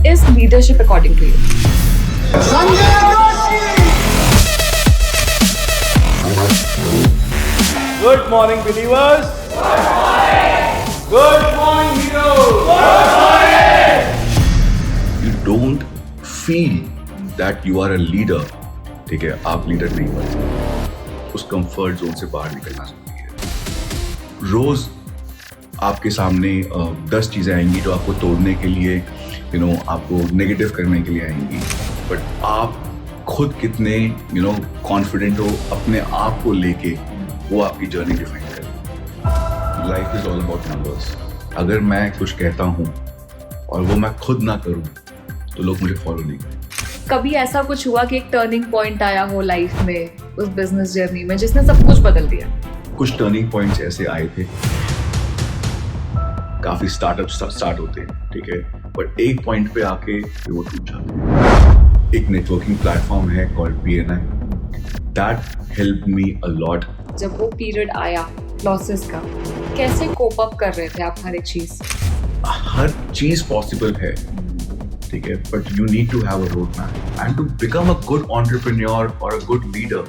What is leadership according to you? Good morning, believers. Good morning. Good morning, heroes. Good morning. You don't feel that you are a leader. ठीक है, आप leader नहीं बन सकते। उस comfort zone से बाहर निकलना जरूरी है। रोज आपके सामने 10 चीजें आएंगी जो आपको तोड़ने के लिए, आपको नेगेटिव करने के लिए आएंगी। बट आप खुद कितने कॉन्फिडेंट हो अपने आप को लेके, वो आपकी जर्नी डिफाइन करेगी। Life is all about numbers. अगर मैं कुछ कहता हूँ और वो मैं खुद ना करूँ तो लोग मुझे फॉलो नहीं करेंगे। कभी ऐसा कुछ हुआ कि एक टर्निंग पॉइंट आया हो लाइफ में, उस बिजनेस जर्नी में, जिसने सब कुछ बदल दिया? कुछ टर्निंग पॉइंट्स ऐसे आए थे। काफी स्टार्टअप स्टार्ट होते हैं, ठीक है, बट एक पॉइंट पे आके वो टूट जाते हैं। एक नेटवर्किंग प्लेटफॉर्म है called PNI। That help me a lot. जब वो पीरियड आया लॉसेस का, कैसे कोप अप कर रहे थे आप हर चीज पॉसिबल है, ठीक है, but you need to have a road map and to become a good entrepreneur और a good leader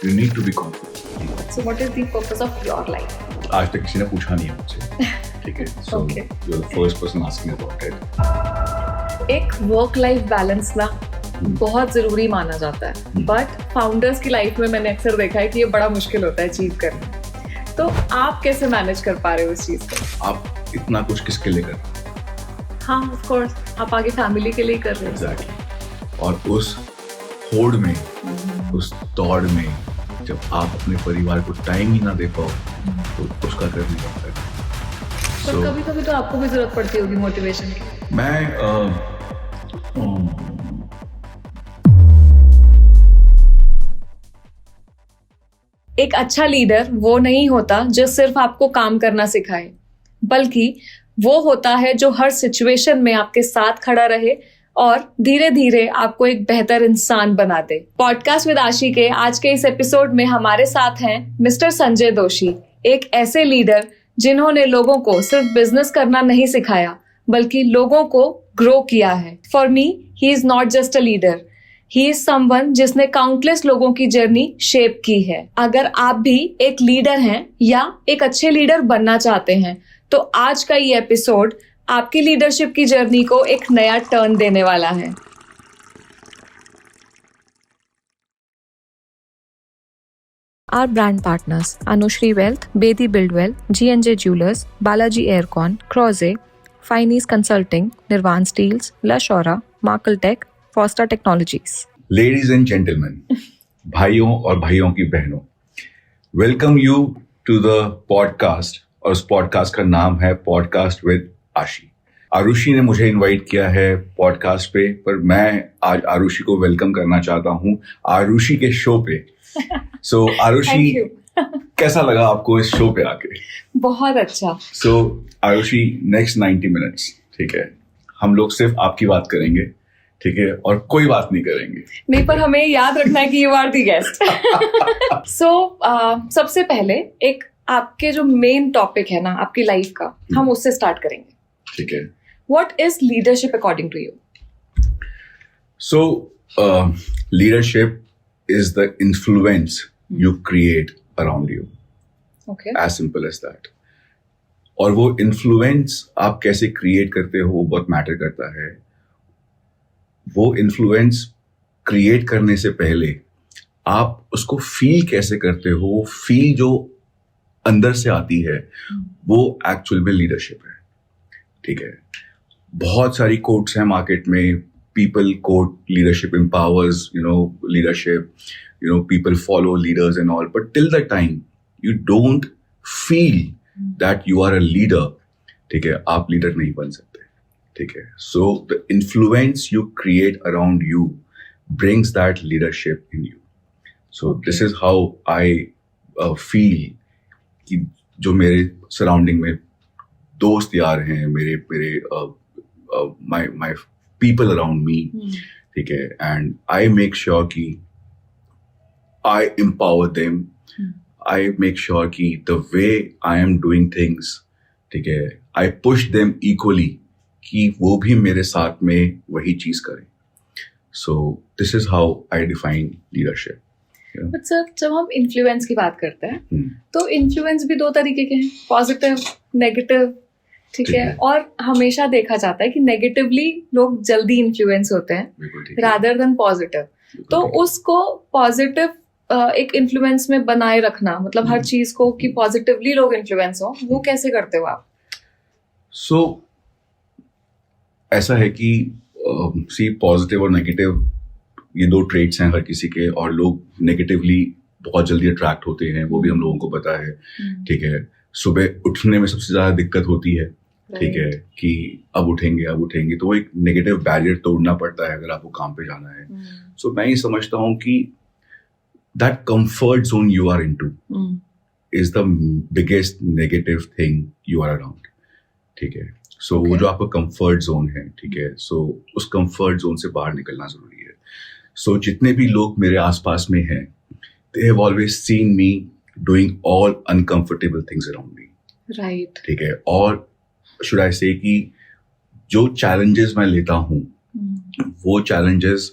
you need to be confident. So what is the purpose of your life? आज तक किसी ने पूछा नहीं है मुझसे, ठीक है, so you are the first person asking about it. एक वर्क लाइफ बैलेंस ना बहुत जरूरी माना जाता है, बट फाउंडर्स की लाइफ में मैंने अक्सर देखा है कि ये बड़ा मुश्किल होता है अचीव करना। तो आप कैसे मैनेज कर पा रहे हो इस चीज को? आप इतना कुछ किसके लिए कर रहे हो? हाँ, ऑफ कोर्स आप आगे फैमिली के लिए कर रहे हो। एग्जैक्टली। और उस होड़ में, उस दौड़ में जब आप अपने परिवार को टाइम ही ना दे पाओ तो उसका कर नहीं पाता है। पर कभी-कभी तो आपको भी जरूरत पड़ती होगी मोटिवेशन की। एक अच्छा लीडर वो नहीं होता जो सिर्फ आपको काम करना सिखाए, बल्कि वो होता है जो हर सिचुएशन में आपके साथ खड़ा रहे और धीरे धीरे आपको एक बेहतर इंसान बना दे। पॉडकास्ट विद आशी के आज के इस एपिसोड में हमारे साथ हैं मिस्टर संजय दोशी, एक ऐसे लीडर जिन्होंने लोगों को सिर्फ बिजनेस करना नहीं सिखाया बल्कि लोगों को ग्रो किया है। For me he is not just a leader, he is someone जिसने काउंटलेस लोगों की जर्नी शेप की है। अगर आप भी एक लीडर हैं या एक अच्छे लीडर बनना चाहते हैं तो आज का ये एपिसोड आपकी लीडरशिप की जर्नी को एक नया टर्न देने वाला है। Our brand partners: Anushri Wealth, Bedi Buildwell, G&J Jewelers, Balaji Aircon, Croze, Fineys Consulting, Nirvan Steels, La Shora, Markle Tech, Foster Technologies. Ladies and gentlemen, भाइयों और भाइयों की बहनों, welcome you to the podcast. और उस पॉडकास्ट का नाम है पॉडकास्ट विद आशी। आरुषि ने मुझे इनवाइट किया है पॉडकास्ट पे, पर मैं आज आरुषि को वेलकम करना चाहता हूँ आरुषि के शो पे। सो आरुषि, कैसा लगा आपको इस शो पे आके? बहुत अच्छा। सो आरुषि, नेक्स्ट 90 मिनट्स, ठीक है, हम लोग सिर्फ आपकी बात करेंगे, ठीक है, और कोई बात नहीं करेंगे। नहीं, पर हमें याद रखना है कि यू आर द गेस्ट। सो सबसे पहले एक आपके जो मेन टॉपिक है ना आपकी लाइफ का, हम उससे स्टार्ट करेंगे, ठीक है। What is leadership according to you? So leadership is the influence you create around you. Okay. As simple as that. और वो influence आप कैसे create करते हो वो बहुत matter करता है। वो influence create करने से पहले आप उसको feel कैसे करते हो, वो feel जो अंदर से आती है वो actual में leadership है, ठीक है। बहुत सारी quotes हैं market में। People quote leadership empowers, leadership, people follow leaders and all. But till the time you don't feel that you are a leader, ठीक है, आप leader नहीं बन सकते, ठीक है। So the influence you create around you brings that leadership in you. So this is how I feel कि जो मेरे surrounding में दोस्त यार हैं, मेरे my people around me, ठीक है, and I make sure कि I empower them. I make sure कि the way I am doing things, ठीक है, I push them equally कि वो भी मेरे साथ में वही चीज करें. सो this is how I define leadership. But sir, जब हम इन्फ्लुएंस की बात करते हैं हम्म. तो इन्फ्लुएंस भी दो तरीके के हैं, पॉजिटिव, नेगेटिव. ठीक ठीक है. है. और हमेशा देखा जाता है कि नेगेटिवली लोग जल्दी इन्फ्लुएंस होते हैं बिल्कुल ठीक है. Rather than positive. बिल्कुल तो ठीक है. उसको पॉजिटिव एक इन्फ्लुएंस में बनाए रखना, मतलब हर चीज को कि पॉजिटिवली लोग इन्फ्लुएंस हो, वो कैसे करते हो आप? सो ऐसा है कि सी पॉजिटिव और नेगेटिव ये दो ट्रेट्स हैं हर किसी के, और लोग नेगेटिवली बहुत जल्दी अट्रैक्ट होते हैं, वो भी हम लोगों को पता है. ठीक है. सुबह उठने में सबसे ज्यादा दिक्कत होती है. ठीक है. कि अब उठेंगे तो वो एक नेगेटिव बैरियर तोड़ना पड़ता है अगर आपको काम पे जाना है. सो मैं ये समझता हूँ कि that comfort zone you are into is the biggest negative thing you are around. ठीक है. सो वो Okay. जो आपका कंफर्ट जोन है, ठीक है, सो उस कंफर्ट जोन से बाहर निकलना जरूरी है. सो जितने भी लोग मेरे आसपास में हैं, they have always seen me doing all uncomfortable things around me. Right. ठीक है. और शुड आई से कि जो चैलेंजेस मैं लेता हूँ वो चैलेंजेस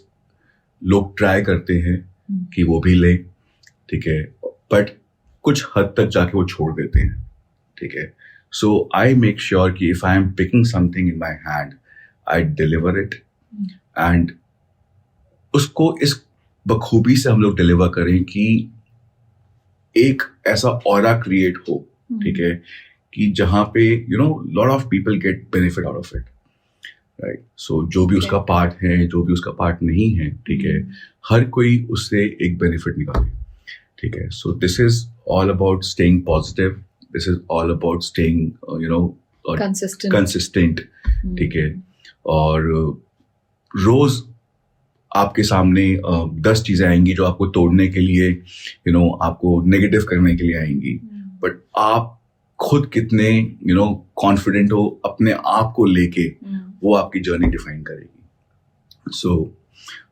लोग ट्राई करते हैं कि वो भी लें. ठीक है. बट कुछ हद तक जाके वो छोड़ देते हैं. ठीक है. सो आई मेक श्योर कि if I am picking something in my hand, I deliver it, and उसको इस बखूबी से हम लोग डिलीवर करें कि एक ऐसा ऑरा क्रिएट हो. ठीक है. कि जहां पे lot of people get benefit out of it. Right. So जो भी उसका पार्ट है, जो भी उसका पार्ट नहीं है, ठीक है, हर कोई उससे एक बेनिफिट निकाले. ठीक है. So this is all about staying positive. This is all about staying consistent. ठीक है. और रोज आपके सामने 10 चीजें आएंगी जो आपको तोड़ने के लिए, आपको नेगेटिव करने के लिए आएंगी. बट आप खुद कितने कॉन्फिडेंट हो अपने आप को लेके, वो आपकी जर्नी डिफाइन करेगी. So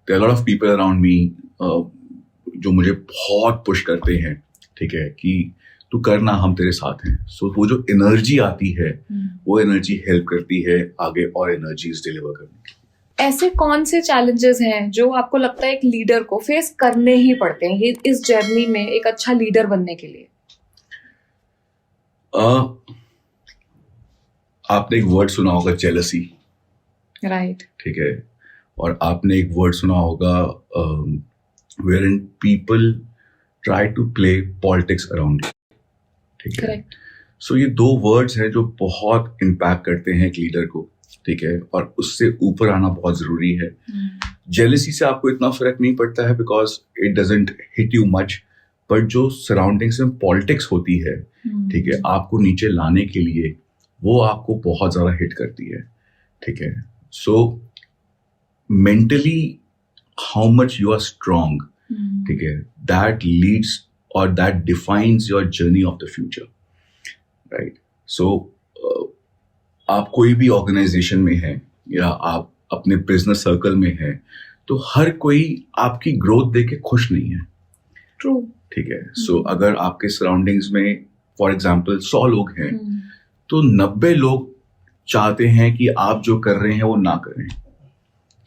there are lot of people around me जो मुझे बहुत पुश करते हैं. ठीक है. कि तू करना, हम तेरे साथ हैं. सो वो जो एनर्जी आती है, वो एनर्जी हेल्प करती है आगे और एनर्जीज डिलीवर करने की. ऐसे कौन से चैलेंजेस हैं जो आपको लगता है एक लीडर को फेस करने ही पड़ते हैं ये इस जर्नी में एक अच्छा लीडर बनने के लिए? आपने एक वर्ड सुना होगा, जेलसी. राइट. ठीक है. और आपने एक वर्ड सुना होगा where in people try to play politics around. ठीक है. करेक्ट. सो ये दो वर्ड्स हैं जो बहुत इम्पैक्ट करते हैं एक लीडर को. ठीक है. और उससे ऊपर आना बहुत जरूरी है. जेलसी से आपको इतना फर्क नहीं पड़ता है because it doesn't hit you much, but जो सराउंडिंग्स में पॉलिटिक्स होती है, ठीक है, आपको नीचे लाने के लिए वो आपको बहुत ज्यादा हिट करती है. ठीक है. So mentally how much you are strong, ठीक है, दैट लीड्स और that defines your journey of the future. Right. So आप कोई भी ऑर्गेनाइजेशन में हैं या आप अपने बिजनेस सर्कल में हैं, तो हर कोई आपकी ग्रोथ देख के खुश नहीं है. ट्रू. ठीक है. सो अगर आपके सराउंडिंग्स में फॉर एग्जाम्पल 100 लोग हैं, तो 90 लोग चाहते हैं कि आप जो कर रहे हैं वो ना करें.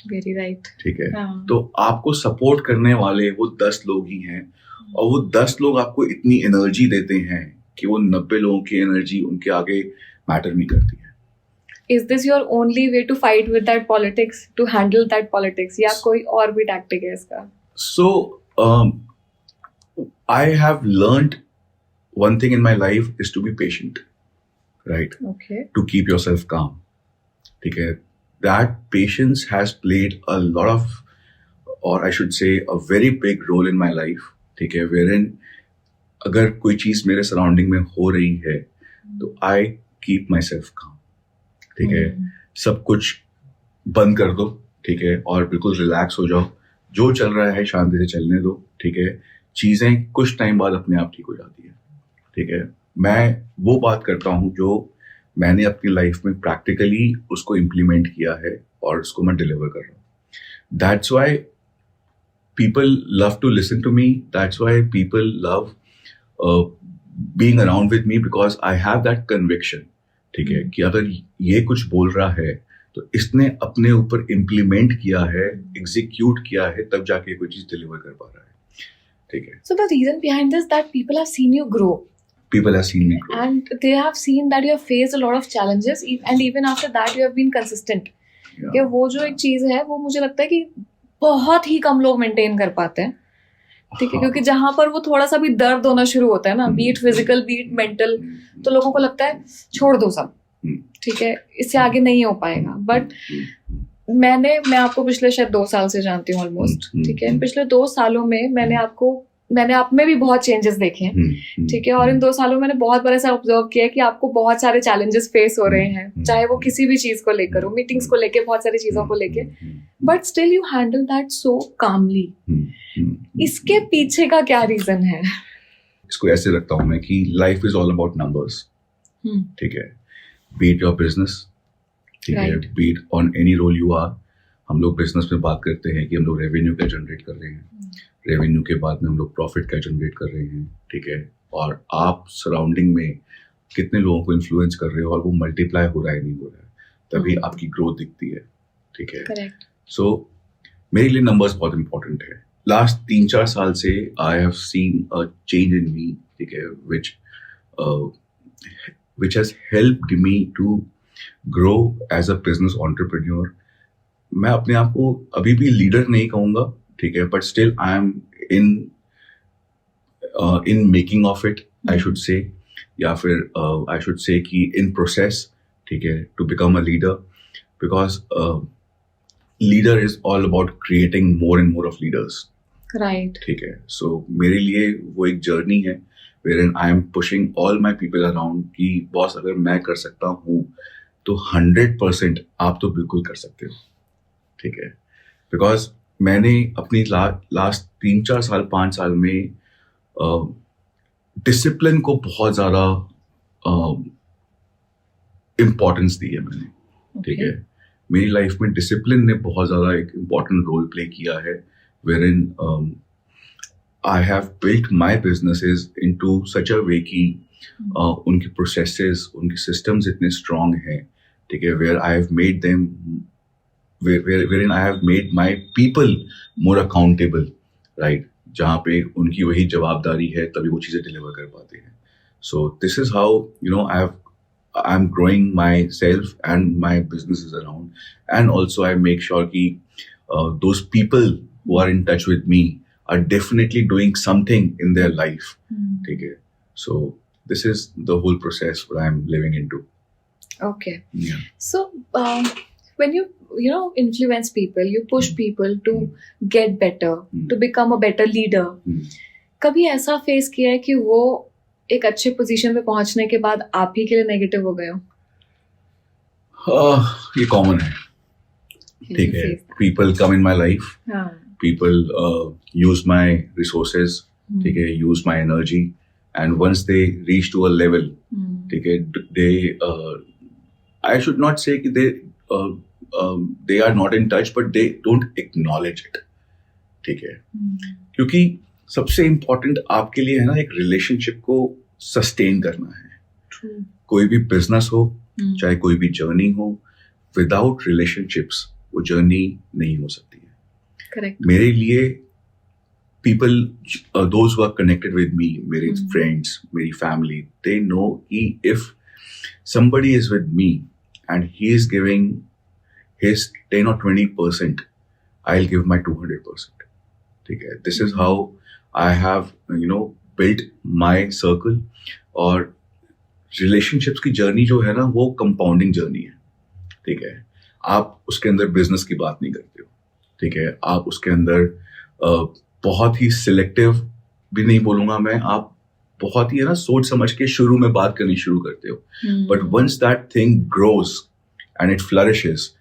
Very right. ठीक है. तो आपको सपोर्ट करने वाले वो 10 लोग ही हैं, और वो 10 लोग आपको इतनी एनर्जी देते हैं कि वो 90 लोगों की एनर्जी उनके आगे मैटर नहीं करती है. Is this your only way to fight with that politics, to handle that politics, या कोई और भी tactic है इसका? So I have learned one thing in my life is to be patient, right? Okay. To keep yourself calm. ठीक है. That patience has played a lot of, or I should say, a very big role in my life. ठीक है. Wherein अगर कोई चीज मेरे surrounding में हो रही है, तो I keep myself calm. ठीक है. सब कुछ बंद कर दो. ठीक है. और बिल्कुल रिलैक्स हो जाओ. जो चल रहा है शांति से चलने दो. ठीक है. चीजें कुछ टाइम बाद अपने आप ठीक हो जाती है. ठीक है. मैं वो बात करता हूँ जो मैंने अपनी लाइफ में प्रैक्टिकली उसको इम्प्लीमेंट किया है और उसको मैं डिलीवर कर रहा हूँ. That's why people love to listen to me. That's why people love being around with me, because I have that conviction. ठीक है. कि अगर ये कुछ बोल रहा है तो इसने अपने ऊपर इम्प्लीमेंट किया है, एग्जीक्यूट किया है, तब जाके कोई चीज डिलीवर कर पा रहा है. ठीक है. So the reason behind this that people have seen you grow. People have seen me grow. And they have seen that you have faced a lot of challenges and even after that you have been consistent. Yeah. कि वो जो एक चीज है वो मुझे लगता है कि बहुत ही कम लोग मेंटेन कर पाते हैं. ठीक है. हाँ. क्योंकि जहां पर वो थोड़ा सा भी दर्द होना शुरू होता है ना, बीट फिजिकल बीट मेंटल, तो लोगों को लगता है छोड़ दो सब. ठीक है, इससे आगे नहीं हो पाएगा. बट मैं आपको पिछले शायद 2 साल से जानती हूँ ऑलमोस्ट. ठीक है. इन पिछले 2 सालों में मैंने आप में भी बहुत चेंजेस देखे हैं. ठीक है. और इन 2 सालों में मैंने बहुत बार ऐसा ऑब्जर्व किया है कि आपको बहुत सारे चैलेंजेस फेस हो रहे हैं, चाहे वो किसी भी चीज को लेकर हो, मीटिंग्स को लेकर, बहुत सारी चीजों को लेकर, but still you handle that so calmly. इसके पीछे का क्या रीजन है? इसको ऐसे रखता हूं मैं कि life is all about numbers. ठीक है. Beat your business. ठीक है. Beat on any role you are. हम लोग बिजनेस में बात करते हैं कि हम लोग रेवेन्यू का जनरेट कर रहे हैं, रेवेन्यू के बाद में हम लोग प्रॉफिट का जनरेट कर रहे हैं. ठीक है. और आप सराउंडिंग में कितने लोगों को इन्फ्लुएंस कर रहे हो और वो मल्टीप्लाई हो रहा है नहीं हो रहा है, तभी आपकी ग्रोथ दिखती है. ठीक है. करेक्ट. सो मेरे लिए नंबर्स बहुत इंपॉर्टेंट है. लास्ट 3-4 साल से I have seen a change in me. ठीक है. which has helped me to grow as a business entrepreneur. मैं अपने आप को अभी भी लीडर नहीं कहूँगा. ठीक है. But still I am in making of it, I should से, या फिर आई शुड से कि इन प्रोसेस. ठीक है. To become a leader, because leader is all about creating more and more of leaders. Right. ठीक है. सो मेरे लिए वो एक जर्नी है wherein I am pushing all my people around कि बॉस अगर मैं कर सकता हूँ तो 100% आप तो बिल्कुल कर सकते हो. ठीक है. बिकॉज मैंने अपनी लास्ट 3-4 साल 5 साल में डिसिप्लिन को बहुत ज़्यादा इम्पोर्टेंस दी है मैंने. ठीक है. मेरी लाइफ में डिसिप्लिन ने बहुत ज़्यादा एक इम्पॉर्टेंट रोल प्ले किया है, wherein I have built my businesses into such a way कि उनकी processes, उनकी systems इतने strong हैं. ठीक है. where I have made them, wherein I have made my people more accountable, right? जहाँ पे उनकी वही जवाबदारी है तभी वो चीज़ें deliver कर पाते हैं. So this is how I'm growing myself and my businesses around, and also I make sure कि those people who are in touch with me are definitely doing something in their life. ठीक है. So this is the whole process what I'm living into. Okay. Yeah. So when you influence people, you push people to get better, to become a better leader. कभी ऐसा face किया है कि वो एक अच्छे पोजीशन पे पहुंचने के बाद आप ही के लिए नेगेटिव हो गए हो? ये कॉमन है. ठीक है. People come in my life. हाँ. People use my resources. ठीक है. Use my energy, and once they reach to a level, ठीक है, they I should not say कि they are not in touch, but they don't acknowledge it. ठीक है. क्योंकि सबसे इम्पोर्टेंट आपके लिए है ना, एक रिलेशनशिप को सस्टेन करना है. True. कोई भी बिजनेस हो, चाहे कोई भी जर्नी हो, विदाउट रिलेशनशिप्स वो जर्नी नहीं हो सकती है. Correct. मेरे लिए people, those who are connected with me, मेरे friends, मेरी family, they know कि if somebody is with me and he is giving his 10 or 20%, I'll give my 200%. ठीक है. This is how I have built my circle. और relationships की journey जो है ना, वो कंपाउंडिंग जर्नी है. ठीक है. आप उसके अंदर बिजनेस की बात नहीं करते हो. ठीक है. आप उसके अंदर बहुत ही सिलेक्टिव भी नहीं बोलूंगा मैं, आप बहुत ही है ना सोच समझ के शुरू में बात करनी शुरू करते हो. But once that thing grows and it flourishes,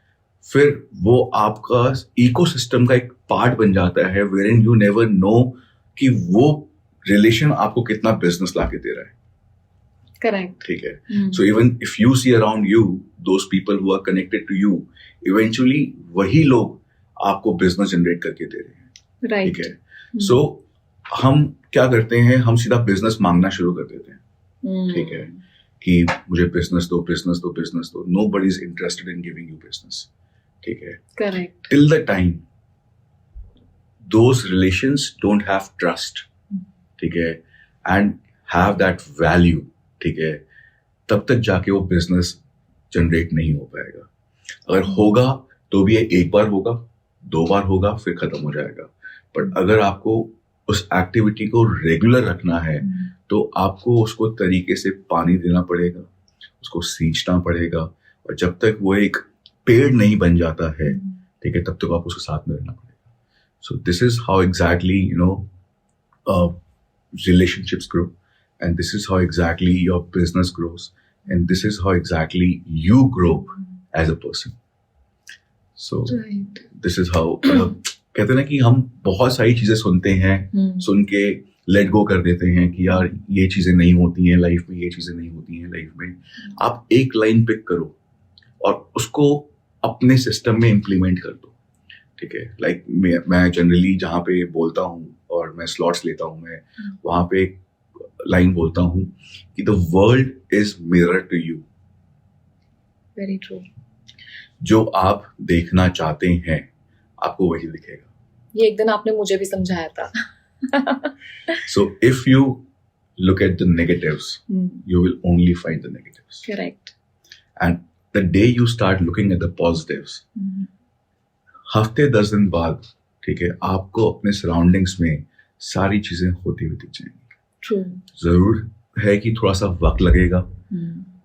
फिर वो आपका इकोसिस्टम का एक पार्ट बन जाता है, वेयरइन यू नेवर नो कि वो रिलेशन आपको कितना बिजनेस लाके दे रहा है. करेक्ट. ठीक है. So even if you see around you those people who are connected to you, eventually वही लोग आपको बिजनेस जनरेट करके दे रहे हैं. राइट. ठीक है. सो हम क्या करते हैं, हम सीधा बिजनेस मांगना शुरू कर देते हैं. ठीक है. कि मुझे बिजनेस दो, nobody is interested in giving you business. ठीक है, Correct. till the time those relations don't have trust, ठीक है, and have that value, ठीक है, तब तक जाके वो बिजनेस जनरेट नहीं हो पाएगा. अगर होगा तो भी ये एक बार होगा, 2 बार होगा, फिर खत्म हो जाएगा. बट अगर आपको उस एक्टिविटी को रेगुलर रखना है तो आपको उसको तरीके से पानी देना पड़ेगा, उसको सींचना पड़ेगा, और जब तक वो एक पेड़ नहीं बन जाता है, ठीक है, तब तक आपको उसके साथ में रहना पड़ेगा. सो this is how exactly relationships grow, and this is how exactly your business grows, and this is how exactly you grow as a person. So Right. this is how कहते हैं ना कि हम बहुत सारी चीजें सुनते हैं, सुन के लेट गो कर देते हैं कि यार ये चीजें नहीं होती हैं लाइफ में, ये चीजें नहीं होती हैं लाइफ में. आप एक लाइन पिक करो और उसको अपने सिस्टम में इम्प्लीमेंट कर दो. ठीक है, लाइक मैं जनरली जहाँ पे बोलता हूँ और मैं स्लॉट्स लेता हूँ, मैं वहां पे एक लाइन बोलता हूँ कि the world is mirror to you. Very true. जो आप देखना चाहते हैं आपको वही दिखेगा. ये एक दिन आपने मुझे भी समझाया था. So if you look at the negatives, you will only find the negatives. Correct. And the day you start looking at the positives, हफ्ते 10 दिन बाद, ठीक है, आपको अपने सराउंडिंग्स में सारी चीजें होती हुई दिख जाएंगी. True. जरूर है कि थोड़ा सा वक्त लगेगा,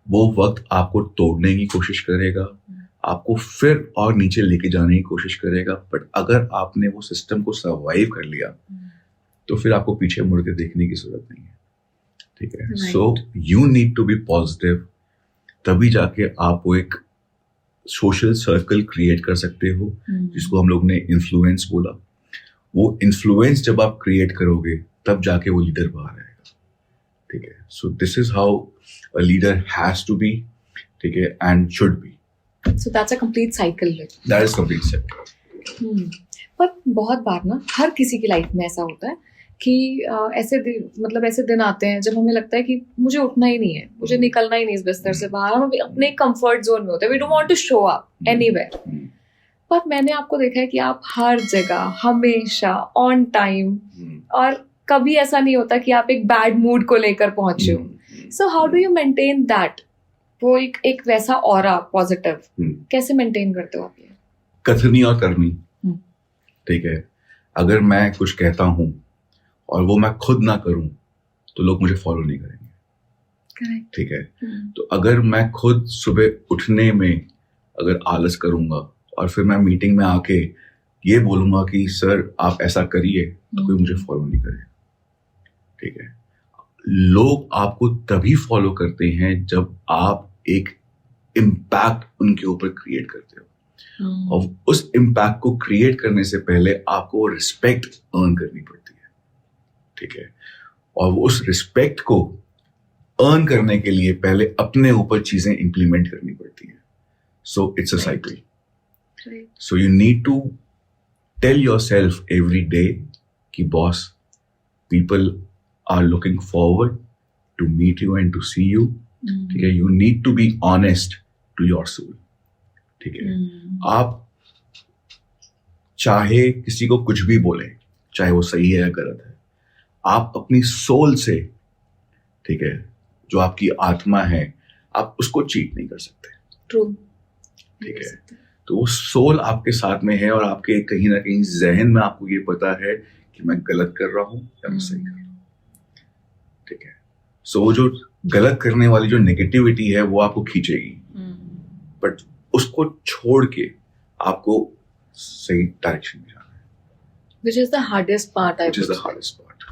वो वक्त आपको तोड़ने की कोशिश करेगा, आपको फिर और नीचे लेके जाने की कोशिश करेगा, बट अगर आपने वो सिस्टम को सर्वाइव कर लिया तो फिर आपको पीछे मुड़ के देखने की जरूरत नहीं है. ठीक है, so you need to be positive, तभी जाके आप वो एक सोशल सर्कल क्रिएट कर सकते हो, जिसको हम लोग ने इन्फ्लुएंस बोला. वो इन्फ्लुएंस जब आप क्रिएट करोगे तब जाके वो लीडर बाहर आएगा. ठीक है, so this is how a leader has to be, ठीक है, and should be. So that's a complete cycle. That is complete set. पर बहुत बार ना हर किसी की लाइफ में ऐसा होता है कि ऐसे दिन आते हैं जब हमें लगता है कि मुझे उठना ही नहीं है, मुझे निकलना ही नहीं इस बिस्तर से बाहर, हम अपने कंफर्ट जोन में होते हैं. We don't want to show up anywhere. पर मैंने आपको देखा है कि आप हर जगह हमेशा ऑन टाइम, और कभी ऐसा नहीं होता कि आप एक बैड मूड को लेकर पहुंचे हो. So how do you maintain that? वो एक वैसा ऑरा पॉजिटिव कैसे मेंटेन करते हो आप ये? कथनी और करनी. ठीक है, अगर मैं कुछ कहता हूँ और वो मैं खुद ना करूं तो लोग मुझे फॉलो नहीं करेंगे. Correct. ठीक है, तो अगर मैं खुद सुबह उठने में अगर आलस करूंगा और फिर मैं मीटिंग में आके ये बोलूंगा कि सर आप ऐसा करिए, तो कोई मुझे फॉलो नहीं करेगा. ठीक है, लोग आपको तभी फॉलो करते हैं जब आप एक इम्पैक्ट उनके ऊपर क्रिएट करते हो. और उस इम्पैक्ट को क्रिएट करने से पहले आपको रिस्पेक्ट अर्न करनी पड़ती है. ठीक है, और उस रिस्पेक्ट को अर्न करने के लिए पहले अपने ऊपर चीजें इंप्लीमेंट करनी पड़ती है. So it's a cycle. So you need to tell yourself every day कि boss, people are looking forward to meet you and to see you. ठीक है, you need to be honest to your soul. ठीक है, आप चाहे किसी को कुछ भी बोले, चाहे वो सही है या गलत है, आप अपनी सोल से, ठीक है, जो आपकी आत्मा है, आप उसको चीट नहीं कर सकते. True. ठीक है, तो वो सोल आपके साथ में है और आपके कहीं ना कहीं जहन में आपको ये पता है कि मैं गलत कर रहा हूं या मैं सही कर रहा हूं. ठीक है, सो वो जो गलत करने वाली जो नेगेटिविटी है वो आपको खींचेगी, बट उसको छोड़ के आपको सही डायरेक्शन में जाना है. Which is the hardest part, I Which is would the say. hardest part.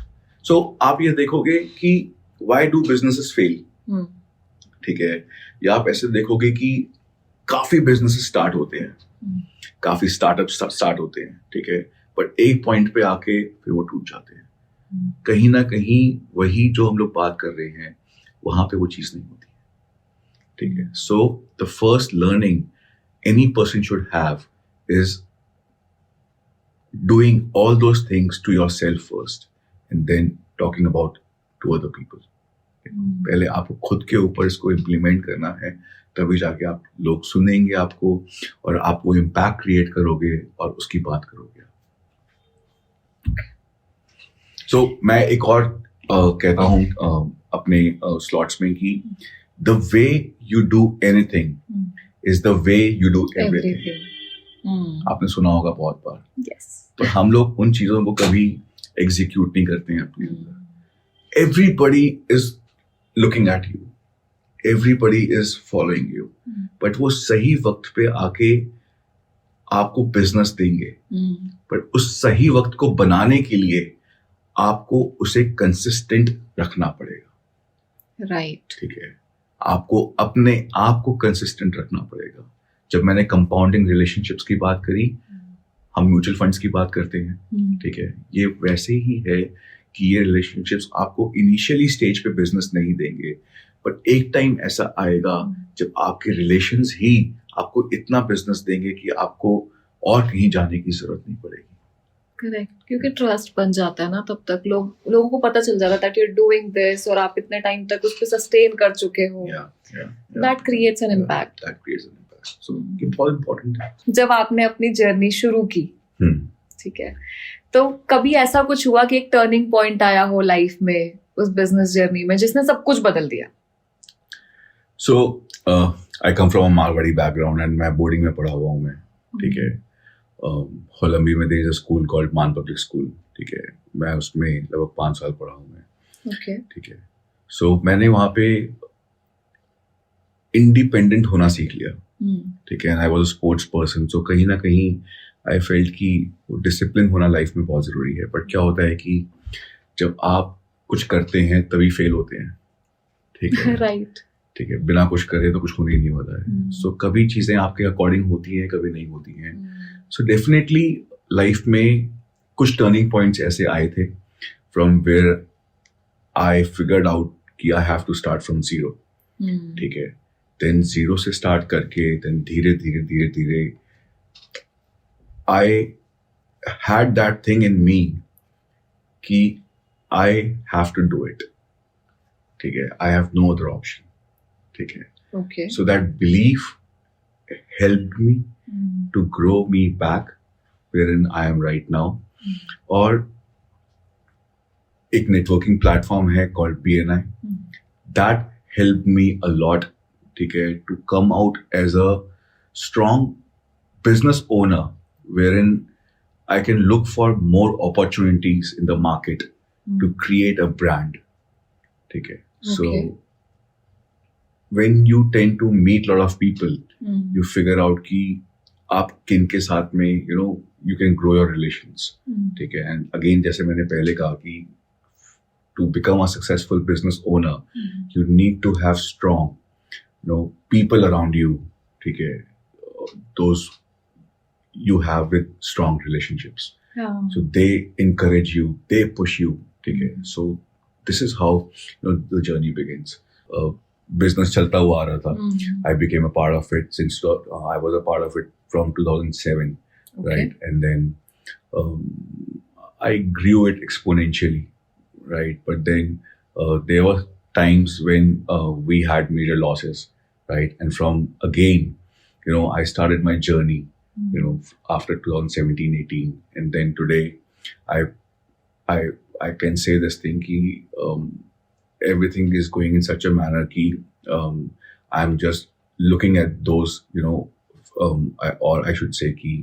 So आप ये देखोगे कि why do businesses fail? ठीक है, या आप ऐसे देखोगे कि काफी बिजनेसेस स्टार्ट होते हैं, काफी स्टार्टअप स्टार्ट होते हैं. ठीक है, बट एक पॉइंट पे आके फिर वो टूट जाते हैं. कहीं ना कहीं वही जो हम लोग बात कर रहे हैं वहां पे वो चीज नहीं होती. ठीक है, so the first learning any person should have is doing all those things to yourself first and then talking about to other people. पहले आपको खुद के ऊपर इसको इम्प्लीमेंट करना है, तभी जाके आप लोग सुनेंगे आपको और आप वो इम्पैक्ट क्रिएट करोगे और उसकी बात करोगे। सो मैं एक और कहता हूँ अपने स्लॉट्स में कि the way you do anything is the way you do everything. आपने सुना होगा बहुत बार। Yes. तो हम लोग उन चीजों को कभी एग्जीक्यूट नहीं करते हैं अपने अंदर। Everybody is looking at you, everybody is following you, but वो सही वक्त पे आके आपको बिजनेस देंगे, बट उस सही वक्त को बनाने के लिए आपको उसे कंसिस्टेंट रखना पड़ेगा। राइट। ठीक है, आपको अपने आप को कंसिस्टेंट रखना पड़ेगा। जब मैंने कंपाउंडिंग रिलेशनशिप्स की बात करी, हम म्यूचुअल फंड्स की बात करते हैं। ठीक है, ये वैसे ही है कि ये रिलेशनशिप्स आपको इनिशियली स्टेज पे बिजनेस नहीं देंगे, बट एक टाइम ऐसा आएगा जब आपके रिलेशंस ही आपको इतना बिजनेस देंगे कि आपको और कहीं जाने की जरूरत नहीं पड़ेगी। करेक्ट, क्योंकि ट्रस्ट बन जाता है ना, तब तक लोगों को पता चल जाता है that you are doing this और आप इतने टाइम तक उस पे सस्टेन कर चुके हो। That creates an impact. So ये बहुत इंपॉर्टेंट है। जब आपने अपनी जर्नी शुरू की, ठीक है, तो कभी ऐसा कुछ हुआ कि एक टर्निंग पॉइंट आया हो लाइफ में उस बिजनेस जर्नी में जिसने सब कुछ बदल दिया? So I come from a Marwari background and मैं बोर्डिंग में पढ़ा हुआ हूँ मैं। ठीक है, होलंबी में there is a school called Mann public school. ठीक है, मैं उसमें लगभग 5 साल पढ़ा हूँ मैं। ओके। ठीक है, सो मैंने वहाँ पे इंडिपेंडेंट होना सीख लिया। ठीक है, and I was a sports person, so कहीं ना कहीं आई फेल्ट कि डिसिप्लिन होना लाइफ में बहुत जरूरी है। बट क्या होता है कि जब आप कुछ करते हैं तभी फेल होते हैं। ठीक है, राइट। ठीक है, बिना कुछ करे तो कुछ होने ही नहीं होता है। सो कभी चीजें आपके अकॉर्डिंग होती हैं, कभी नहीं होती हैं। सो डेफिनेटली लाइफ में कुछ टर्निंग पॉइंट्स ऐसे आए थे from where I figured out कि I have to start from zero. ठीक है, देन जीरो से स्टार्ट करके देन धीरे धीरे धीरे धीरे I had that thing in me कि I have to do it. ठीक है, I have no other option. ठीक है, okay. so that belief helped me to grow me back wherein I am right now. और एक networking platform है called BNI that helped me a lot. ठीक है, to come out as a strong business owner wherein I can look for more opportunities in the market to create a brand. ठीक है, so when you tend to meet lot of people, you figure out कि आप किन के साथ में you can grow your relations. ठीक है, and again जैसे मैंने पहले कहा कि to become a successful business owner, you need to have strong people around you. ठीक है, those you have with strong relationships. So they encourage you, they push you. ठीक है, so this is how the journey begins. Business चलता हुआ आ रहा था. I became a part of it since I was a part of it from 2007, right? And then I grew it exponentially, right? But then there were times when we had major losses, right? And from again, I started my journey, after 2017, 18, and then today, I can say this thing कि everything is going in such a manner कि I'm just looking at those, or I should say कि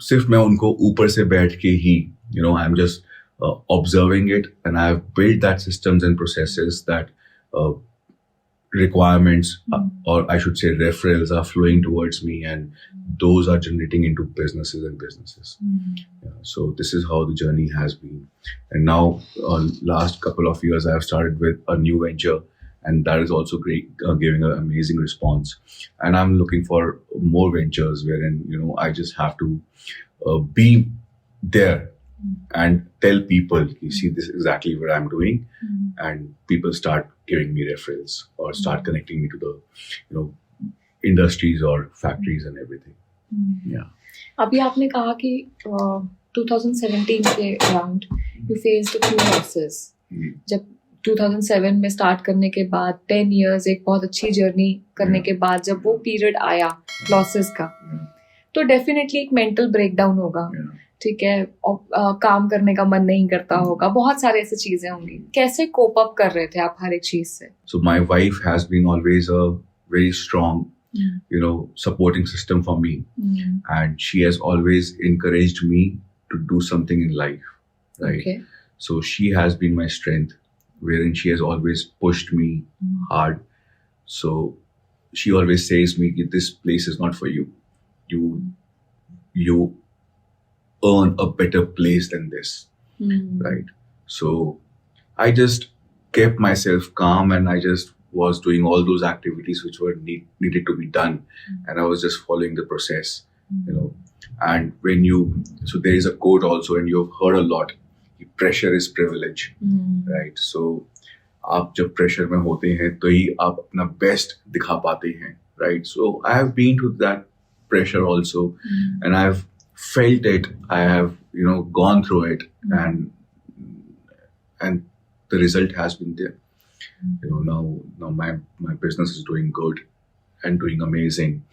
सिर्फ मैं उनको ऊपर से बैठ के ही, I'm just observing it, and I've built that systems and processes that requirements, or I should say referrals are flowing towards me, and those are generating into businesses. So this is how the journey has been. And now last couple of years I have started with a new venture, and that is also great, giving an amazing response. And I'm looking for more ventures wherein I just have to be there and tell people, you see, this is exactly what I'm doing, and people start giving me referrals or start connecting me to the industries or factories and everything. Yeah. अभी आपने कहा कि 2017 के around you faced a few losses. जब 2007 में start करने के बाद 10 इयर्स एक बहुत अच्छी जर्नी करने के बाद जब वो पीरियड आया लॉसेस का, तो डेफिनेटली एक मेंटल ब्रेकडाउन होगा, ठीक है, और काम करने का मन नहीं करता होगा, बहुत सारे ऐसी चीजें होंगी. कैसे कोप अप कर रहे थे आप हर एक चीज से? So my wife has been always a very strong, supporting system for me. And she has always encouraged me to do something in life, right? Okay. So she has been my strength, wherein she has always pushed me hard. So she always says me, this place is not for you. You earn a better place than this, right? So I just kept myself calm and I just was doing all those activities which were needed to be done, and I was just following the process, And so there is a quote also, and you've heard a lot, pressure is privilege, right? So आप जब pressure में होते हैं तो ही आप अपना best दिखा पाते हैं, right? So I have been to that pressure also, and I have felt it. I have gone through it, and the result has been there. Now my business is doing good and doing amazing,